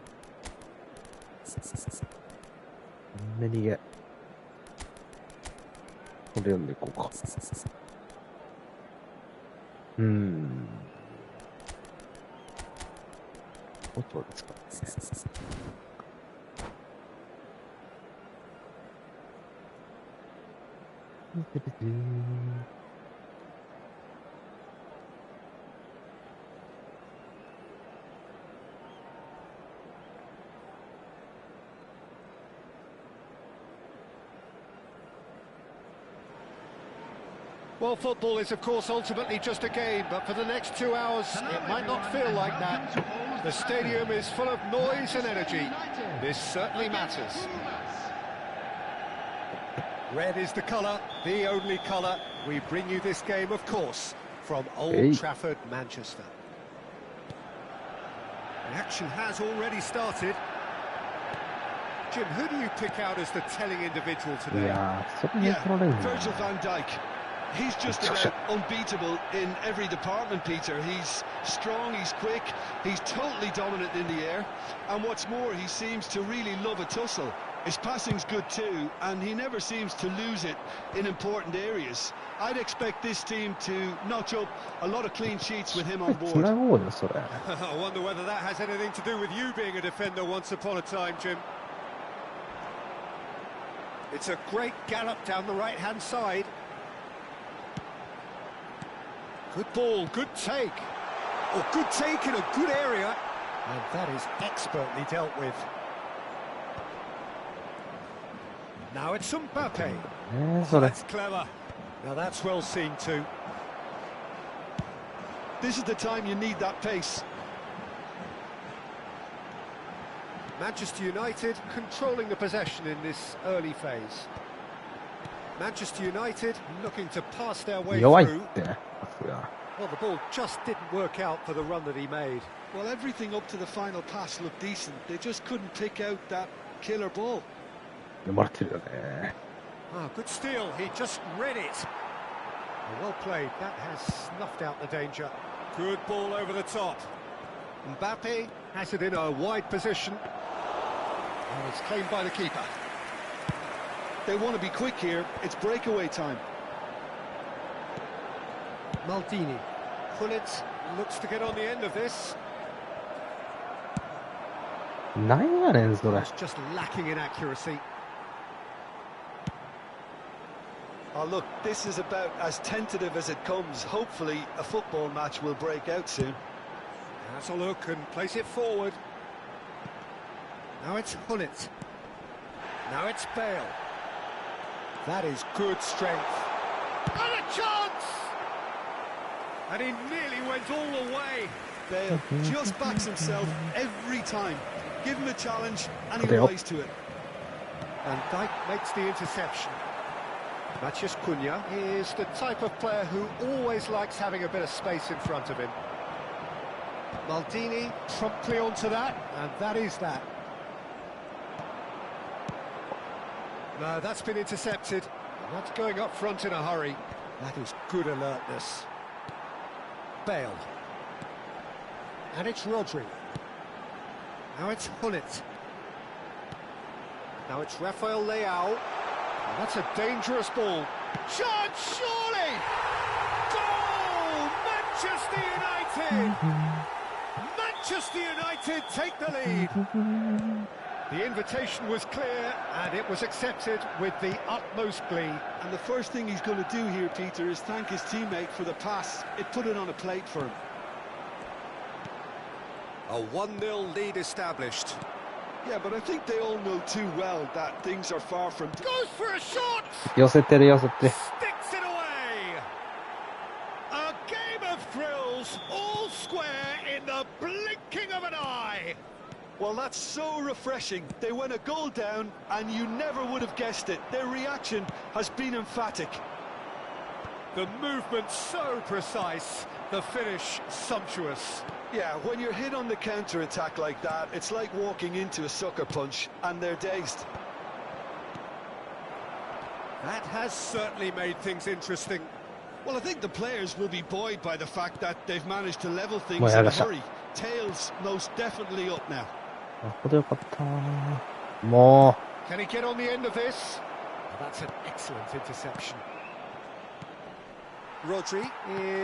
[SPEAKER 5] 逃げ。これ読んでいこうか。音はですかね。
[SPEAKER 1] Well, football is, of course, ultimately just a game, but for the next 2 hours, it might not feel like that. The stadium is full of noise and energy. This certainly matters. Red is the colour, the only colour. We bring you this game, of course, from Old Trafford, Manchester. The action has already started. Jim, who do you pick out as the telling individual today?
[SPEAKER 4] Virgil van Dijk. He's just about unbeatable in every department, Peter. He's strong, he's quick, he's totally dominant in the air. And what's more, he seems to really love a tussle. His passing's good too, and he never seems to lose it in important areas. I'd expect this team to notch up a lot of clean sheets with him on board.
[SPEAKER 1] I wonder whether that has anything to do with you being a defender once upon a time, Jim. It's a great gallop down the right-hand side. Good ball, good take. Oh, good take in a good area. And that is expertly dealt with. Now it's Mbappe. Oh, that's clever. Now that's well seen too.
[SPEAKER 4] This is the time you need that pace.
[SPEAKER 1] Manchester United controlling the possession in this early phase. Manchester United looking to pass their way through. Well, the ball just didn't work out for the run that he made.
[SPEAKER 4] Well, everything up to the final pass looked decent. They just couldn't pick out that killer ball.
[SPEAKER 1] Oh, good steal. He just read it. Well played. That has snuffed out the danger. Good ball over the top. Mbappe has it in a wide position. And it's claimed by the keeper.
[SPEAKER 4] They want to be quick here. It's breakaway time.
[SPEAKER 1] Maldini. Pullet looks to get on the end of this. It's just lacking in accuracy.
[SPEAKER 4] Oh, look, this is about as tentative as it comes. Hopefully, a football match will break out soon.
[SPEAKER 1] That's a look and place it forward. Now it's Hullet. Now it's Bale. That is good strength. And a chance! And he nearly went all the way.
[SPEAKER 4] Bale just backs himself every time. Give him a challenge and he rises to it.
[SPEAKER 1] And Dijk makes the interception. Matheus Cunha is the type of player who always likes having a bit of space in front of him. Maldini promptly onto that, and that is that. No, that's been intercepted. That's going up front in a hurry. That is good alertness. Bale. And it's Rodri. Now it's Hullet. Now it's Rafael Leao. And that's a dangerous ball. Chance, surely! Goal! United! Manchester United take the lead. The invitation was clear and it was accepted with the utmost glee.
[SPEAKER 4] And the first thing he's going to do here, Peter, is thank his teammate for the pass. It put it on a plate for him.
[SPEAKER 1] A 1-0 lead established.
[SPEAKER 4] Yeah, but I think they all know too well that things are far from...
[SPEAKER 1] Goes for a shot!
[SPEAKER 5] 寄せてる寄せて。
[SPEAKER 1] Sticks it away! A game of thrills, all square in the blinking of an eye!
[SPEAKER 4] Well, that's so refreshing. They went a goal down, and you never would have guessed it. Their reaction has been emphatic.
[SPEAKER 1] The movement so precise, the finish sumptuous.
[SPEAKER 4] Yeah, when you're hit on the counter-attack like that, it's like walking into a sucker punch, and they're dazed.
[SPEAKER 1] That has certainly made things interesting.
[SPEAKER 4] Well, I think the players will be buoyed by the fact that they've managed to level things in a hurry. Tails most definitely up now.
[SPEAKER 5] ここでよかったな。も
[SPEAKER 1] Can he get on the end of this? Oh, that's an excellent interception. Rodri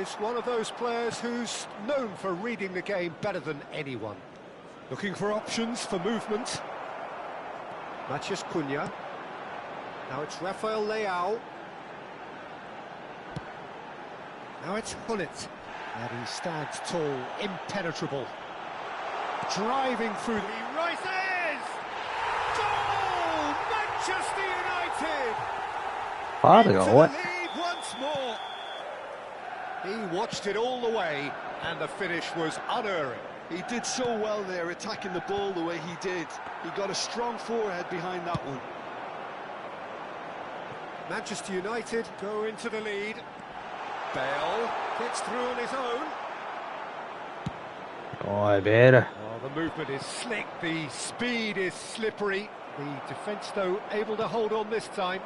[SPEAKER 1] is one of those players who's known for reading the game better than anyone. Looking for options for movement. Matías Cunha. Now it's Rafael Leao. Now it's Hullet. And he stands tall, impenetrable. Driving through, he rises! Goal! Manchester United!
[SPEAKER 5] う、ファールが
[SPEAKER 1] Into
[SPEAKER 5] 多い
[SPEAKER 1] the。lead once more. He watched it all the way, and the finish was unerring.
[SPEAKER 4] He did so well there, attacking the ball the way he did. He got a strong forehead behind that one.
[SPEAKER 1] Manchester United go into the lead. Bale gets through on his own.
[SPEAKER 5] おい、ベール。
[SPEAKER 1] Oh, the movement is slick, the speed is slippery. The defence, though, able to hold on this time.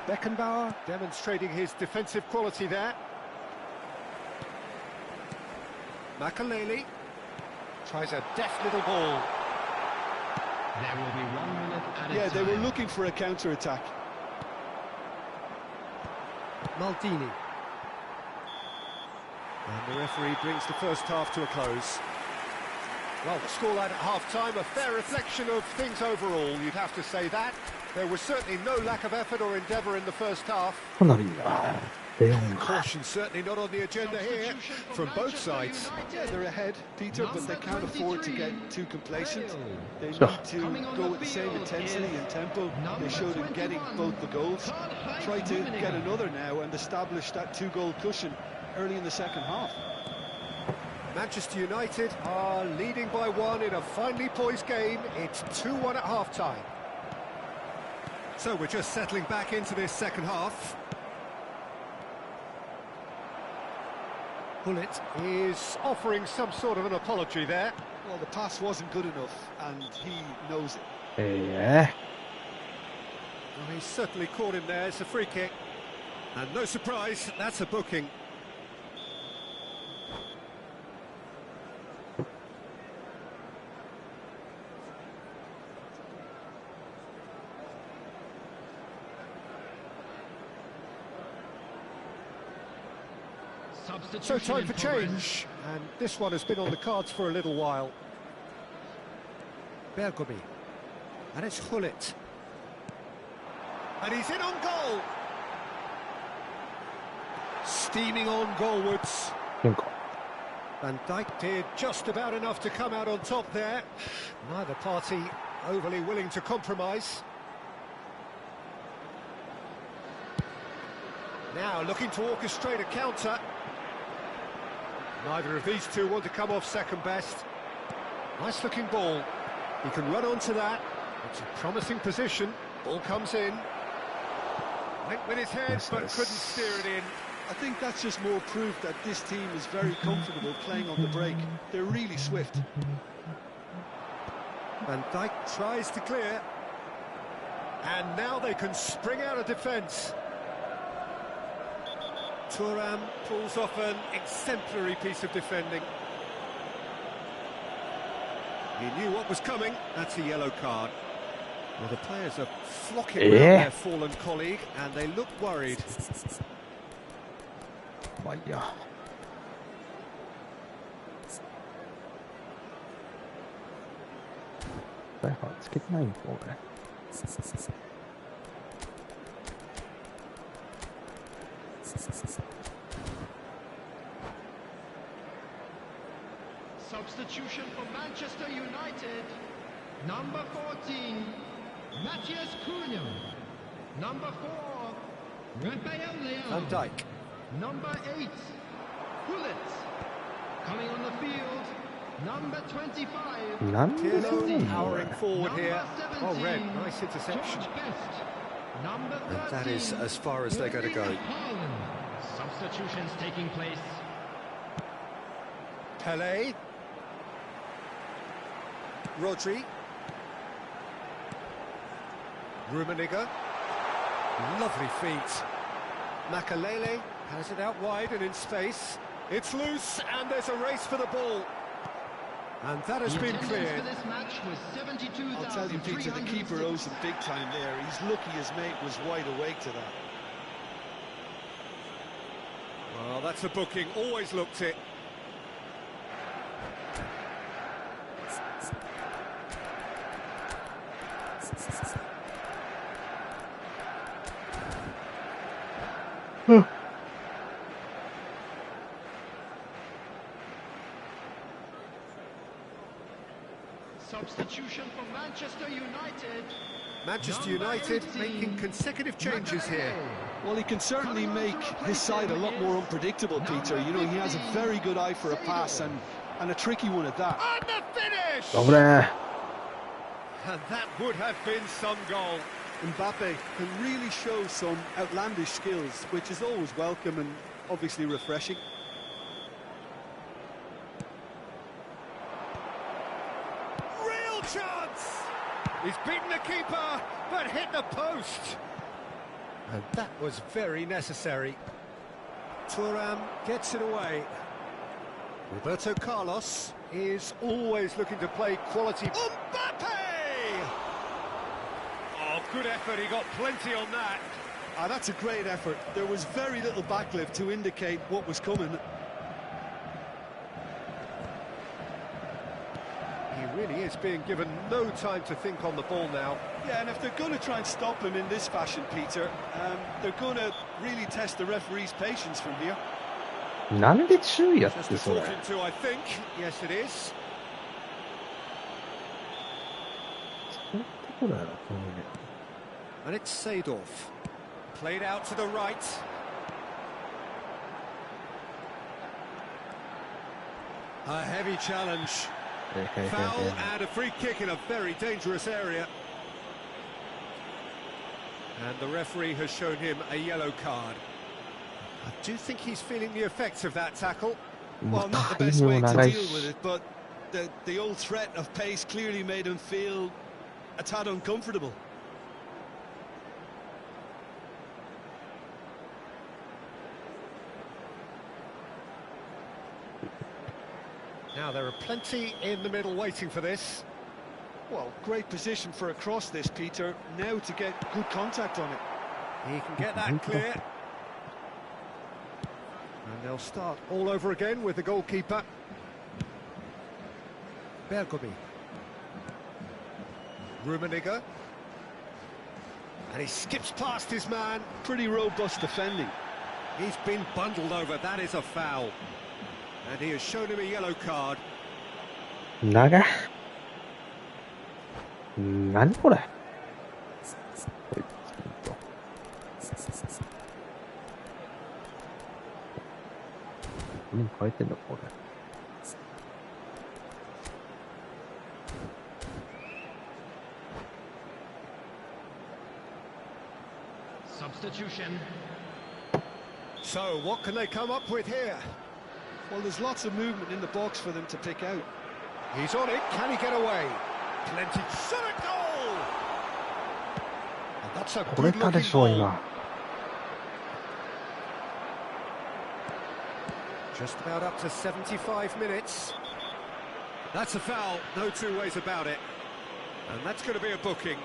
[SPEAKER 1] Beckenbauer demonstrating his defensive quality there. Makaleli tries a deft little ball.
[SPEAKER 2] There will be 1 minute added
[SPEAKER 4] Yeah, they
[SPEAKER 2] time.
[SPEAKER 4] were looking for a counter-attack.
[SPEAKER 1] Maldini. And the referee brings the first half to a close. Well, the scoreline at half-time, a fair reflection of things overall, you'd have to say that. There was certainly no lack of effort or endeavour in the first half.
[SPEAKER 5] かなりな。レオンが。
[SPEAKER 1] Caution certainly not on the agenda here from both sides.
[SPEAKER 4] Yeah, they're ahead, Peter, but they can't afford to get too complacent. They need
[SPEAKER 5] Sure.
[SPEAKER 4] to go with the same intensity and tempo they showed in getting both the goals. Try to get another now and establish that two-goal cushion early in the second half.
[SPEAKER 1] Manchester United are leading by 1 in a finely poised game. It's 2-1 at half-time. So we're just settling back into this second half. Hullet is offering some sort of an apology there.
[SPEAKER 4] Well, the pass wasn't good enough, and he knows it.
[SPEAKER 5] え
[SPEAKER 1] Well, he's certainly caught him there. It's a free kick. And no surprise, that's a booking. So time for change, and this one has been on the cards for a little while. Bergomi, and it's Hullet. And he's in on goal! Steaming on goalwards.
[SPEAKER 5] え。なんか。
[SPEAKER 1] Van Dijk did just about enough to come out on top there. Neither party overly willing to compromise. Now looking to orchestrate a counter. Neither of these two want to come off second best. Nice looking ball. He can run onto that. It's a promising position. Ball comes in. Went with his head but couldn't steer it in.
[SPEAKER 4] I think that's just more proof that this team is very comfortable playing on the break. They're really swift.
[SPEAKER 1] Van Dijk tries to clear. And now they can spring out of defence. Thuram pulls off an exemplary piece of defending. He knew what was coming. That's a yellow card. Well, the players are flocking around their fallen colleague, and they look worried.
[SPEAKER 5] まあいいや。誰かつけてないんか、俺。
[SPEAKER 2] Substitution for Manchester United. Number 14, Matthias Cunha. Number 4, Rafael
[SPEAKER 1] Van
[SPEAKER 2] Leão.
[SPEAKER 1] Dijk.
[SPEAKER 2] Number 8, Gullit. Coming on the field, number 25.
[SPEAKER 5] なんでそんな
[SPEAKER 1] Pirlo
[SPEAKER 5] の俺。
[SPEAKER 1] powering forward here.
[SPEAKER 2] Number
[SPEAKER 1] Oh, red.
[SPEAKER 2] 17,
[SPEAKER 1] Nice interception.
[SPEAKER 2] George Best. Number
[SPEAKER 1] And
[SPEAKER 2] 13,
[SPEAKER 1] that is as far as they're going to go.
[SPEAKER 2] Erling Haaland. Substitutions taking place.
[SPEAKER 1] Pelé. Rodri. Rummenigge. Lovely feet. Makalele has it out wide and in space. It's loose and there's a race for the ball. And that has
[SPEAKER 2] The
[SPEAKER 1] been
[SPEAKER 2] attendance
[SPEAKER 1] cleared.
[SPEAKER 2] for this match was
[SPEAKER 4] I'll tell you, Peter, the keeper
[SPEAKER 2] 72,306.
[SPEAKER 4] owes him big time there. He's lucky his mate was wide awake to that.
[SPEAKER 1] Well, that's a booking. Always looked it.
[SPEAKER 2] Substitution for Manchester United.
[SPEAKER 1] Manchester
[SPEAKER 2] Number
[SPEAKER 1] United
[SPEAKER 2] 18,
[SPEAKER 1] making consecutive changes here.
[SPEAKER 4] Well, he can certainly make his side a lot more unpredictable, Peter. You know, he has a very good eye for a pass and a tricky one at that.
[SPEAKER 1] And the finish!
[SPEAKER 5] 危ね
[SPEAKER 1] And that would have been some goal.
[SPEAKER 4] Mbappe can really show some outlandish skills, which is always welcome and obviously refreshing.
[SPEAKER 1] Real chance! He's beaten the keeper, but hit the post. And that was very necessary. Thuram gets it away. Roberto Carlos is always looking to play quality. Mbappe! Oh, good effort. He got plenty on that.
[SPEAKER 4] Ah, that's a great effort. There was very little backlift to indicate what was coming.
[SPEAKER 1] He really is being given no time to think on the ball now.
[SPEAKER 4] Yeah, and if they're going to try and stop him in this fashion, Peter, they're going to really test the referee's patience from here.
[SPEAKER 5] え。なんで注意やっ
[SPEAKER 1] Just
[SPEAKER 5] て
[SPEAKER 1] a
[SPEAKER 5] それ。
[SPEAKER 1] talking to, I think. Yes, it is.
[SPEAKER 5] そういうとこだよな、このね。
[SPEAKER 1] And it's Seedorf. Played out to the right. A heavy challenge.
[SPEAKER 5] へへへへ
[SPEAKER 1] Foul and a free kick in a very dangerous area. And the referee has shown him a yellow card. I do think he's feeling the effects of that tackle.
[SPEAKER 5] も
[SPEAKER 4] Well,
[SPEAKER 5] う
[SPEAKER 4] not the
[SPEAKER 5] タイ
[SPEAKER 4] best
[SPEAKER 5] ム
[SPEAKER 4] way
[SPEAKER 5] も
[SPEAKER 4] to
[SPEAKER 5] 長い
[SPEAKER 4] deal
[SPEAKER 5] し
[SPEAKER 4] with it, but the old threat of pace clearly made him feel a tad uncomfortable.
[SPEAKER 1] Now there are plenty in the middle waiting for this.
[SPEAKER 4] Well, great position for a cross this, Peter. Now to get good contact on it.
[SPEAKER 1] He can get that clear. And they'll start all over again with the goalkeeper. Bergomi. Rummenigge. And he skips past his man.
[SPEAKER 4] Pretty robust defending.
[SPEAKER 1] He's been bundled over. That is a foul. And he has shown him a yellow card.
[SPEAKER 5] 長い。何これ。こいつ何変えてんだこれ。
[SPEAKER 2] Substitution.
[SPEAKER 1] So what can they come up with here?
[SPEAKER 4] Well, there's lots of movement in the box for them to pick out.
[SPEAKER 1] He's on it. Can he get away? Plenty. Shot a goal! And that's a
[SPEAKER 5] これ
[SPEAKER 1] good
[SPEAKER 5] かで
[SPEAKER 1] looking
[SPEAKER 5] しょう
[SPEAKER 1] ball.
[SPEAKER 5] 今。
[SPEAKER 1] Just about up to 75 minutes. That's a foul, no two ways about it. And that's going to be a booking.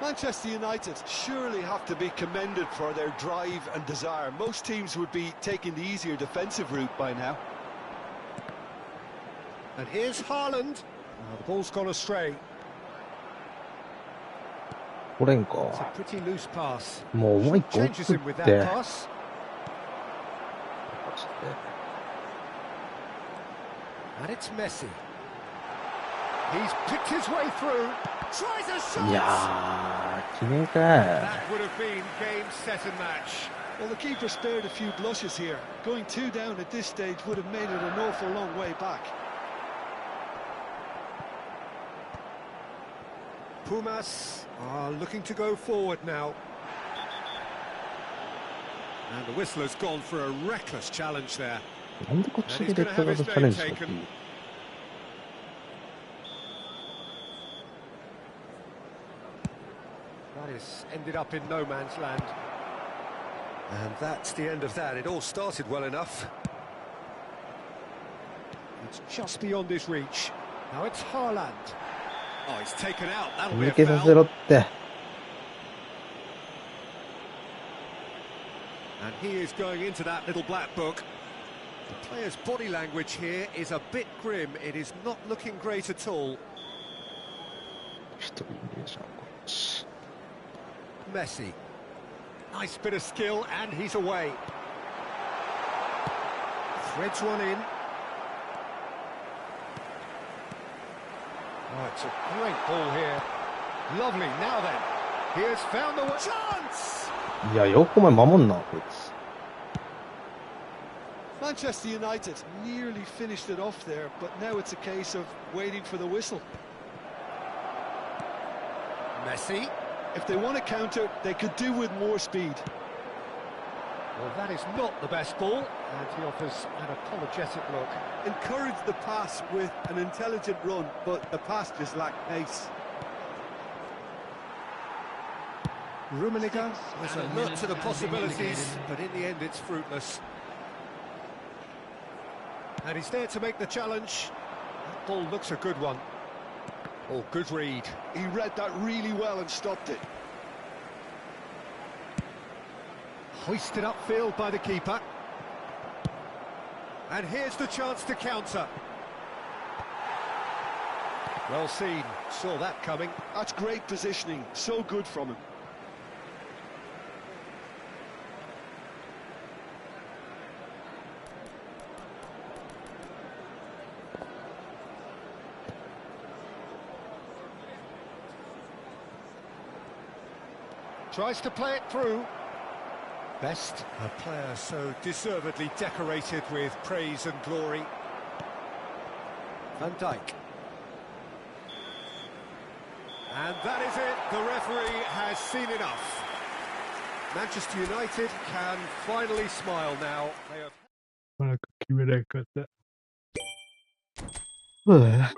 [SPEAKER 4] Manchester United surely have to be commended for their drive and desire. Most teams would be taking the easier defensive route by now.
[SPEAKER 1] And here's Haaland. Oh, the ball's gone astray.
[SPEAKER 5] これん
[SPEAKER 1] It's a
[SPEAKER 5] か。
[SPEAKER 1] pretty loose pass.
[SPEAKER 5] もうもう一個打
[SPEAKER 1] Changes
[SPEAKER 5] つ
[SPEAKER 1] him
[SPEAKER 5] っ
[SPEAKER 1] with
[SPEAKER 5] て。
[SPEAKER 1] that pass. And it's Messi. He's picked his way through. Tries a shot.
[SPEAKER 5] いやー、決めか。
[SPEAKER 1] That would have been game, set and match.
[SPEAKER 4] Well, the keeper spared a few blushes here. Going 2 down at this stage would have made it an awful long way back.
[SPEAKER 1] Pumas are looking to go forward now. And the whistler's gone for a reckless challenge there.
[SPEAKER 5] なんでこっちでレッドカードチャレンジしたっていう。
[SPEAKER 1] That is ended up in no man's land. And that's the end of that. It all started well enough. It's just beyond his reach. Now it's Haaland. Oh, he's taken out. That'll be
[SPEAKER 5] 抜
[SPEAKER 1] a
[SPEAKER 5] けさせろ
[SPEAKER 1] foul.
[SPEAKER 5] って。
[SPEAKER 1] And he is going into that little black book. The player's body language here is a bit grim. It is not looking great at all.
[SPEAKER 5] 一人いるじゃん、こっち。
[SPEAKER 1] Messi. Nice bit of skill, and he's away. Threads one in. Oh, it's a great ball here. Lovely. Now then, he has found the chance.
[SPEAKER 5] いや、よくお前守んな、こいつ。
[SPEAKER 4] Manchester United nearly finished it off there, but now it's a case of waiting for the whistle.
[SPEAKER 1] Messi.
[SPEAKER 4] If they want to counter, they could do with more speed.
[SPEAKER 1] Well, that is not the best ball, and he offers an apologetic look.
[SPEAKER 4] Encourage the pass with an intelligent run, but the pass just lacked pace.
[SPEAKER 1] Rummenigge was alert to the possibilities, but in the end it's fruitless. And he's there to make the challenge. That ball looks a good one. Oh, good read.
[SPEAKER 4] He read that really well and stopped it.
[SPEAKER 1] Hoisted upfield by the keeper. And here's the chance to counter. Well seen, saw that coming.
[SPEAKER 4] That's great positioning, so good from him.
[SPEAKER 1] Tries to play it through. Best, a player so deservedly decorated with praise and glory. Van Dijk. And that is it, the referee has seen enough. Manchester United can finally smile now. They have...
[SPEAKER 5] まだ決めなかった。うぅ。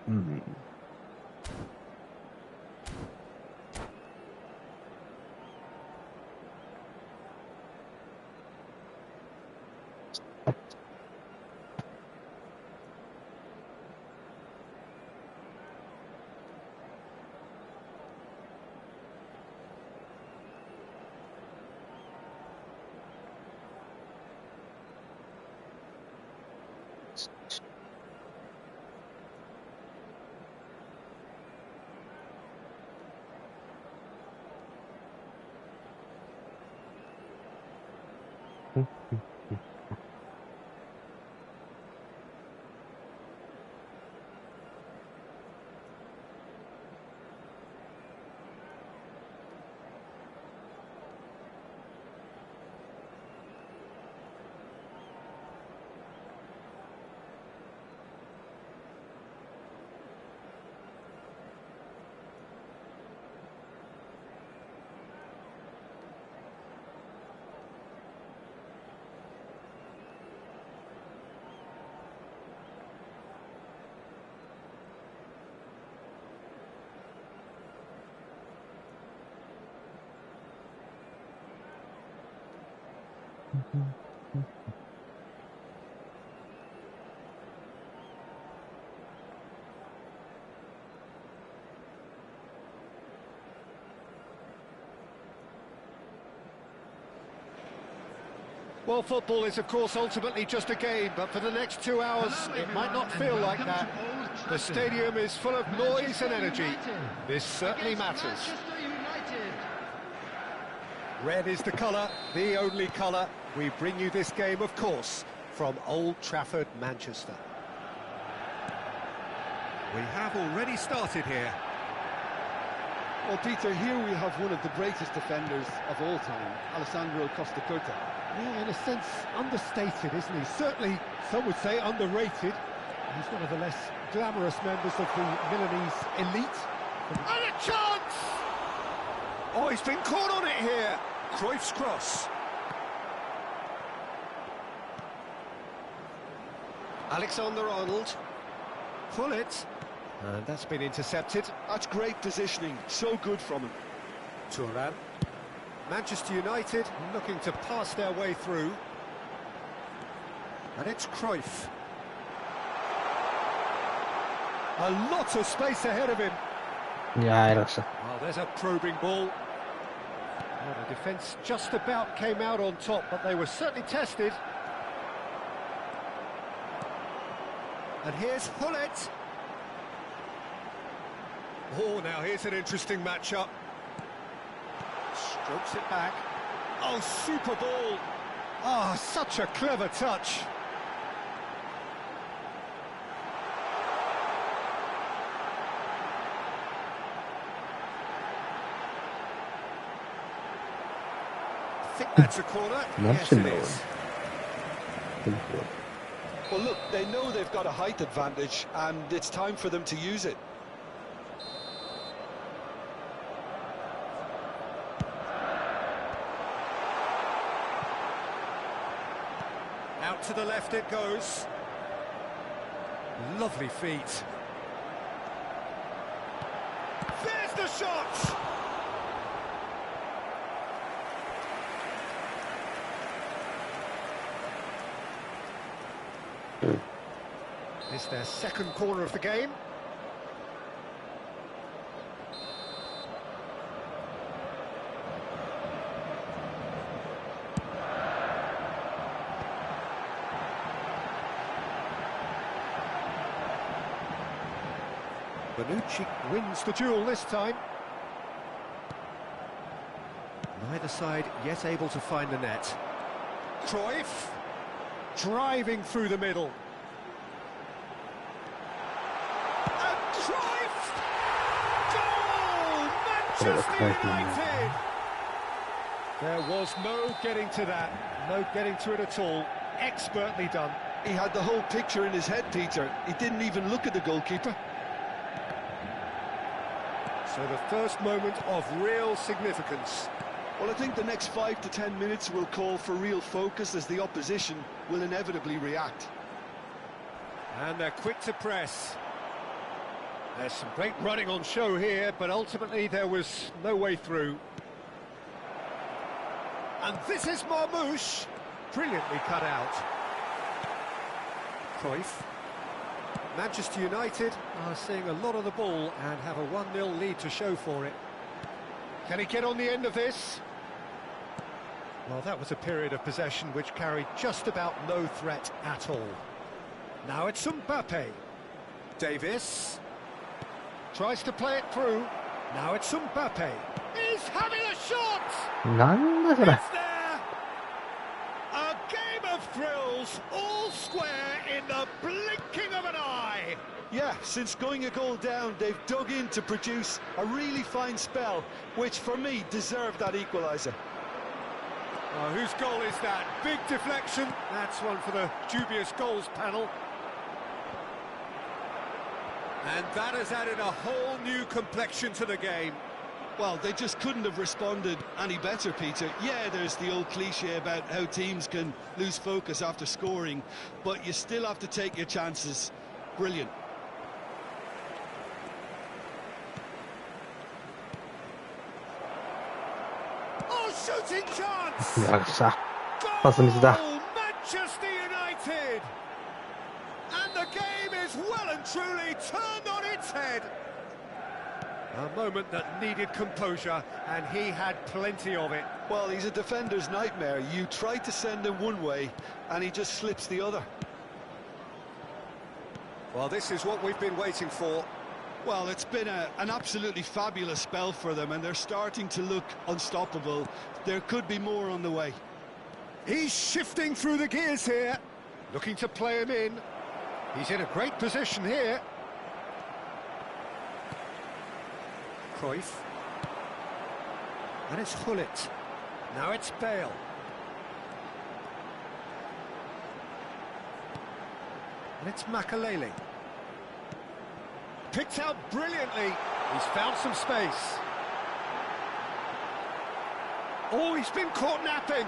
[SPEAKER 5] うん。
[SPEAKER 1] Well, football is, of course, ultimately just a game, but for the next 2 hours, it might not feel like that. The stadium is full of noise and energy. This certainly matters. Red is the colour, the only colour. We bring you this game, of course, from Old Trafford, Manchester. We have already started here.
[SPEAKER 3] Well, Peter, here we have one of the greatest defenders of all time, Alessandro Costa Curta.
[SPEAKER 1] Yeah, in a sense, understated, isn't he? Certainly, some would say underrated. He's one of the less glamorous members of the Milanese elite. And a chance! Oh, he's been caught on it here. Cruyff's cross. Alexander-Arnold. Pull it. And that's been intercepted.
[SPEAKER 4] That's great positioning, so good from him.
[SPEAKER 1] Thuram. Manchester United looking to pass their way through. And it's Cruyff. A lot of space ahead of him.
[SPEAKER 5] Ja, erg zo.
[SPEAKER 1] Well, there's a probing ball. Well, the defence just about came out on top, but they were certainly tested. And here's Hullet. Oh, now here's an interesting matchup. Strokes it back. Oh, super ball. Ah, such a clever touch. I think that's a corner. Yes, it is.
[SPEAKER 4] Well, look, they know they've got a height advantage, and it's time for them to use it.
[SPEAKER 1] Out to the left it goes. Lovely feet. There's the shot! It's their second corner of the game. Bonucci wins the duel this time. Neither side yet able to find the net. Cruyff driving through the middle. And Cruyff! Goal! Manchester United! There was no getting to that, no getting to it at all. Expertly done.
[SPEAKER 4] He had the whole picture in his head, Peter. He didn't even look at the goalkeeper.
[SPEAKER 1] So the first moment of real significance.
[SPEAKER 4] Well, I think the next 5 to 10 minutes will call for real focus as the opposition will inevitably react.
[SPEAKER 1] And they're quick to press. There's some great running on show here, but ultimately there was no way through. And this is Marmoush, brilliantly cut out. Cruyff. Manchester United are seeing a lot of the ball and have a 1-0 lead to show for it. Can he get on the end of this? Well, that was a period of possession which carried just about no threat at all. Now it's Mbappe. Davis tries to play it through. Now it's Mbappe. He's having a shot!
[SPEAKER 5] なんだそれ。
[SPEAKER 1] It's there! A goals, all square in the blinking of an eye.
[SPEAKER 4] Yeah, since going a goal down, they've dug in to produce a really fine spell, which for me deserved that equaliser.
[SPEAKER 1] Whose goal is that? Big deflection. That's one for the dubious goals panel. And that has added a whole new complexion to the game.
[SPEAKER 3] Well, they just couldn't have responded any better, Peter. Yeah, there's the old cliche about how teams can lose focus after scoring, but you still have to take your chances. Brilliant.
[SPEAKER 1] Shooting chance!
[SPEAKER 5] 나갔어. 맞습니다.
[SPEAKER 1] Manchester United! And the game is well and truly turned on its head. A moment that needed composure, and he had plenty of it.
[SPEAKER 4] Well, he's a defender's nightmare. You try to send him one way, and he just slips the other.
[SPEAKER 1] Well, this is what we've been waiting for.
[SPEAKER 3] Well, it's been an absolutely fabulous spell for them, and they're starting to look unstoppable. There could be more on the way.
[SPEAKER 1] He's shifting through the gears here, looking to play him in. He's in a great position here. Cruyff. And it's Hullet. Now it's Bale. And it's Makalele. Picked out brilliantly. He's found some space. Oh, he's been caught napping.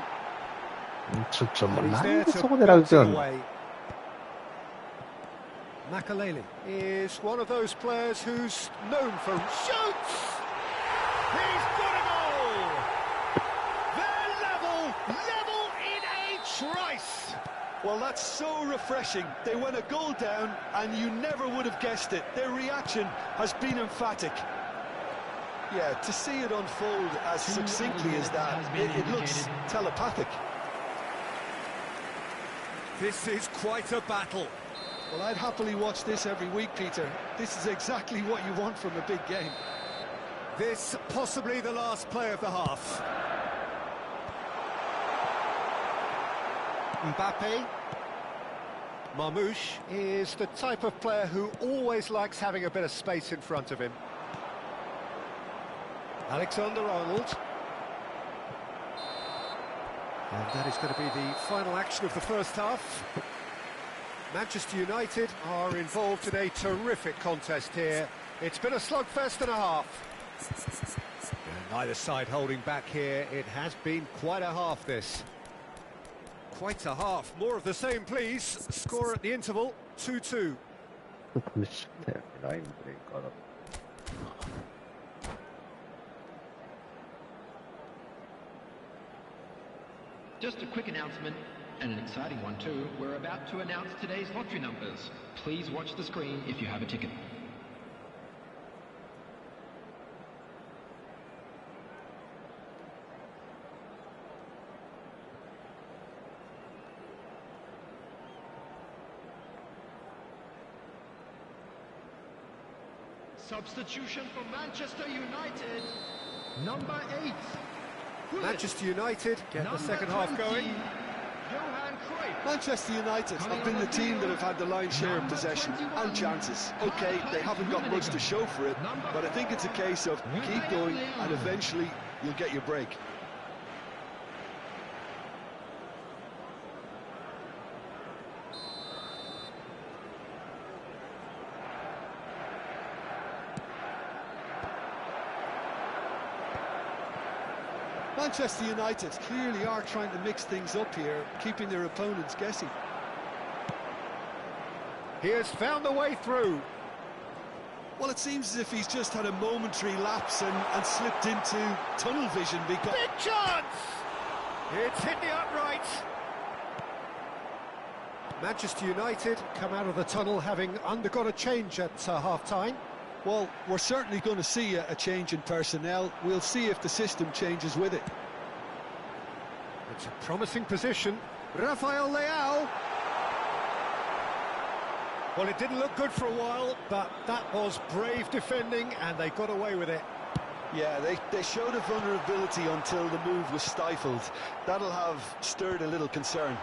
[SPEAKER 1] Makalele is one of those players who's known for shoots. He's got a goal. They're level in a trice.
[SPEAKER 4] Well, that's so refreshing. They went a goal down, and you never would have guessed it. Their reaction has been emphatic. Yeah, to see it unfold as succinctly as that, it looks telepathic.
[SPEAKER 1] This is quite a battle.
[SPEAKER 3] Well, I'd happily watch this every week, Peter. This is exactly what you want from a big game.
[SPEAKER 1] This possibly the last play of the half. Mbappe. Marmoush is the type of player who always likes having a bit of space in front of him. Alexander-Arnold. And that is going to be the final action of the first half. Manchester United are involved in a terrific contest here. It's been a slugfest and a half. And neither side holding back here. It has been quite a half, this. Quite a half. More of the same, please. Score at the interval, 2-2.
[SPEAKER 2] Just a quick announcement, and an exciting one too. We're about to announce today's lottery numbers. Please watch the screen if you have a ticket. Substitution for Manchester United, number 8.
[SPEAKER 1] Manchester United get the second half going.
[SPEAKER 4] Manchester United have been the team that have had the lion's share of possession and chances. OK, they haven't got much to show for it, but I think it's a case of keep going and eventually you'll get your break.
[SPEAKER 3] Manchester United clearly are trying to mix things up here, keeping their opponents guessing.
[SPEAKER 1] He has found the way through.
[SPEAKER 3] Well, it seems as if he's just had a momentary lapse and slipped into tunnel vision because...
[SPEAKER 1] Big chance! It's hit the upright. Manchester United come out of the tunnel having undergone a change at half-time.
[SPEAKER 3] Well, we're certainly going to see a change in personnel. We'll see if the system changes with it.
[SPEAKER 1] It's a promising position. Rafael Leao. Well, it didn't look good for a while, but that was brave defending, and they got away with it.
[SPEAKER 4] Yeah, they showed a vulnerability until the move was stifled. That'll have stirred a little concern.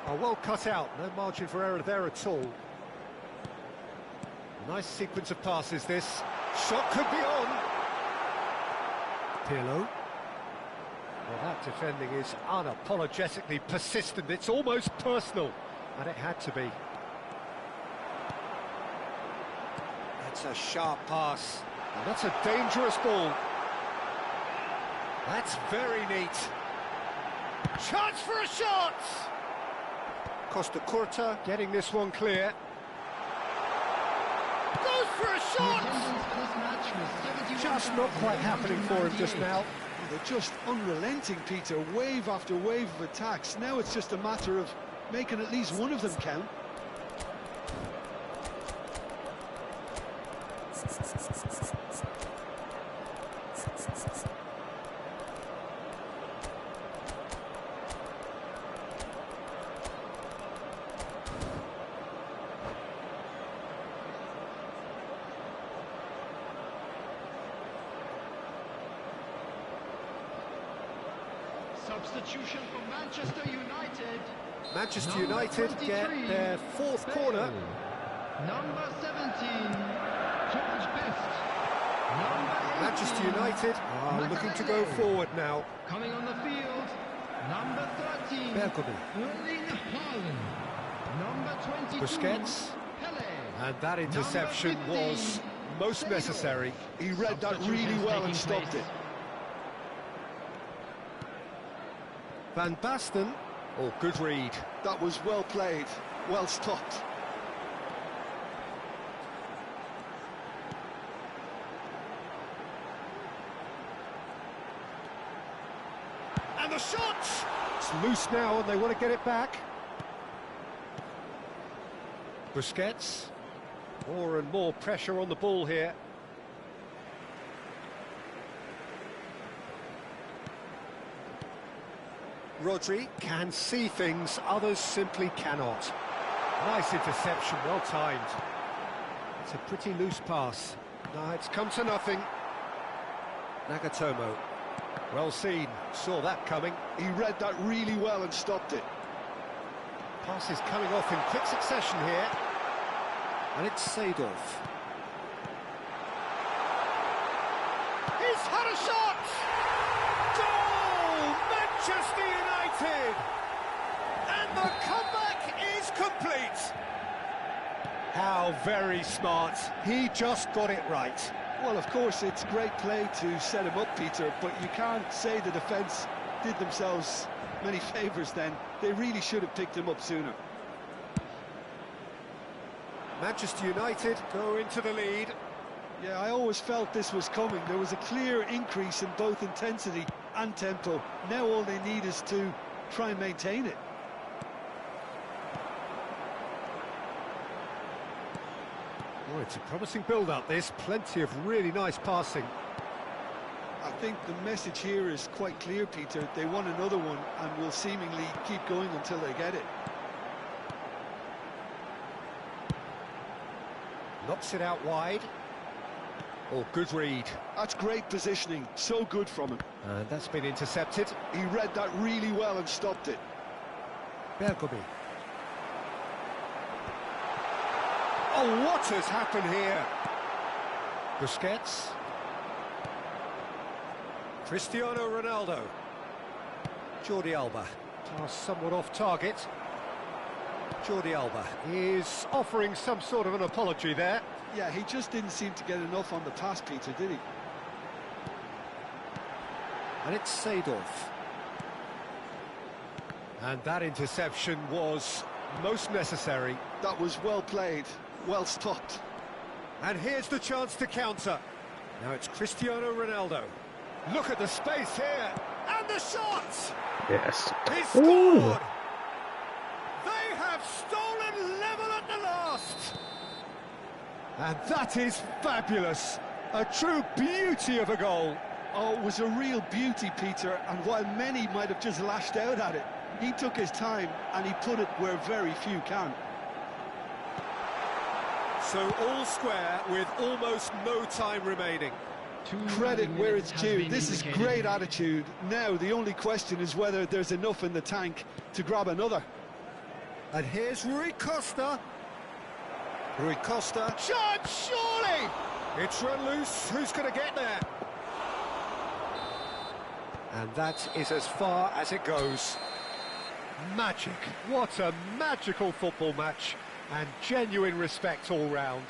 [SPEAKER 1] Oh, well cut out, no margin for error there at all. Nice sequence of passes this. Shot could be on. Pirlo. Well, that defending is unapologetically persistent. It's almost personal, and it had to be. That's a sharp pass. And that's a dangerous ball. That's very neat. Chance for a shot! Costa Curta getting this one clear. Goes for a shot! Just not quite happening for him just now.
[SPEAKER 4] They're just unrelenting, Peter. Wave after wave of attacks. Now it's just a matter of making at least one of them count.
[SPEAKER 2] Substitution for Manchester United.
[SPEAKER 1] Manchester United get their fourth corner.
[SPEAKER 2] Number 17, George Best. Number 18,
[SPEAKER 1] Manchester United are looking to go forward now.
[SPEAKER 2] coming on the field, number 13,
[SPEAKER 1] Bergkamp.
[SPEAKER 2] Erling Haaland. Number 22,
[SPEAKER 1] Busquets.
[SPEAKER 2] Pele.
[SPEAKER 1] And that interception
[SPEAKER 2] Number 15,
[SPEAKER 1] was most necessary.
[SPEAKER 4] He read that really well and stopped it.
[SPEAKER 1] Van Basten. Oh, good read.
[SPEAKER 4] That was well played, well stopped.
[SPEAKER 1] And the shot! It's loose now and they want to get it back. Busquets. More and more pressure on the ball here. Rodri can see things, others simply cannot. Nice interception, well timed. It's a pretty loose pass. No, it's come to nothing. Nagatomo. Well seen, saw that coming.
[SPEAKER 4] He read that really well and stopped it.
[SPEAKER 1] Pass is coming off in quick succession here. And it's Seedorf. He's had a shot! Goal! Manchester United! And the comeback is complete. How very smart. He just got it right.
[SPEAKER 4] Well, of course, it's great play to set him up, Peter, but you can't say the defence did themselves many favours then. They really should have picked him up sooner.
[SPEAKER 1] Manchester United go into the lead.
[SPEAKER 4] Yeah, I always felt this was coming. There was a clear increase in both intensity and tempo. Now all they need is to try and maintain it.
[SPEAKER 1] Oh, it's a promising build-up, this. Plenty of really nice passing.
[SPEAKER 4] I think the message here is quite clear, Peter. They want another one and will seemingly keep going until they get it.
[SPEAKER 1] Knocks it out wide. Oh, good read.
[SPEAKER 4] That's great positioning. So good from him.
[SPEAKER 1] And that's been intercepted.
[SPEAKER 4] He read that really well and stopped it.
[SPEAKER 1] Bergkamp. Oh, what has happened here? Busquets. Cristiano Ronaldo. Jordi Alba. Pass somewhat off target. Jordi Alba is offering some sort of an apology there.
[SPEAKER 4] Yeah, he just didn't seem to get enough on the pass, Peter, did he?
[SPEAKER 1] And it's Seedorf. And that interception was most necessary.
[SPEAKER 4] That was well played, well stopped.
[SPEAKER 1] And here's the chance to counter. Now it's Cristiano Ronaldo. Look at the space here. And the shot!
[SPEAKER 5] Yes.
[SPEAKER 1] He scored! They have stolen level at the last! And that is fabulous. A true beauty of a goal.
[SPEAKER 4] Oh, it was a real beauty, Peter, and while many might have just lashed out at it, he took his time and he put it where very few can.
[SPEAKER 1] So all square with almost no time remaining.
[SPEAKER 4] Credit where it's due. This is great attitude. Now the only question is whether there's enough in the tank to grab another.
[SPEAKER 1] And here's Rui Costa. Rui Costa. Chance, surely! It's run loose. Who's going to get there? And that is as far as it goes. Magic. What a magical football match. And genuine respect all round.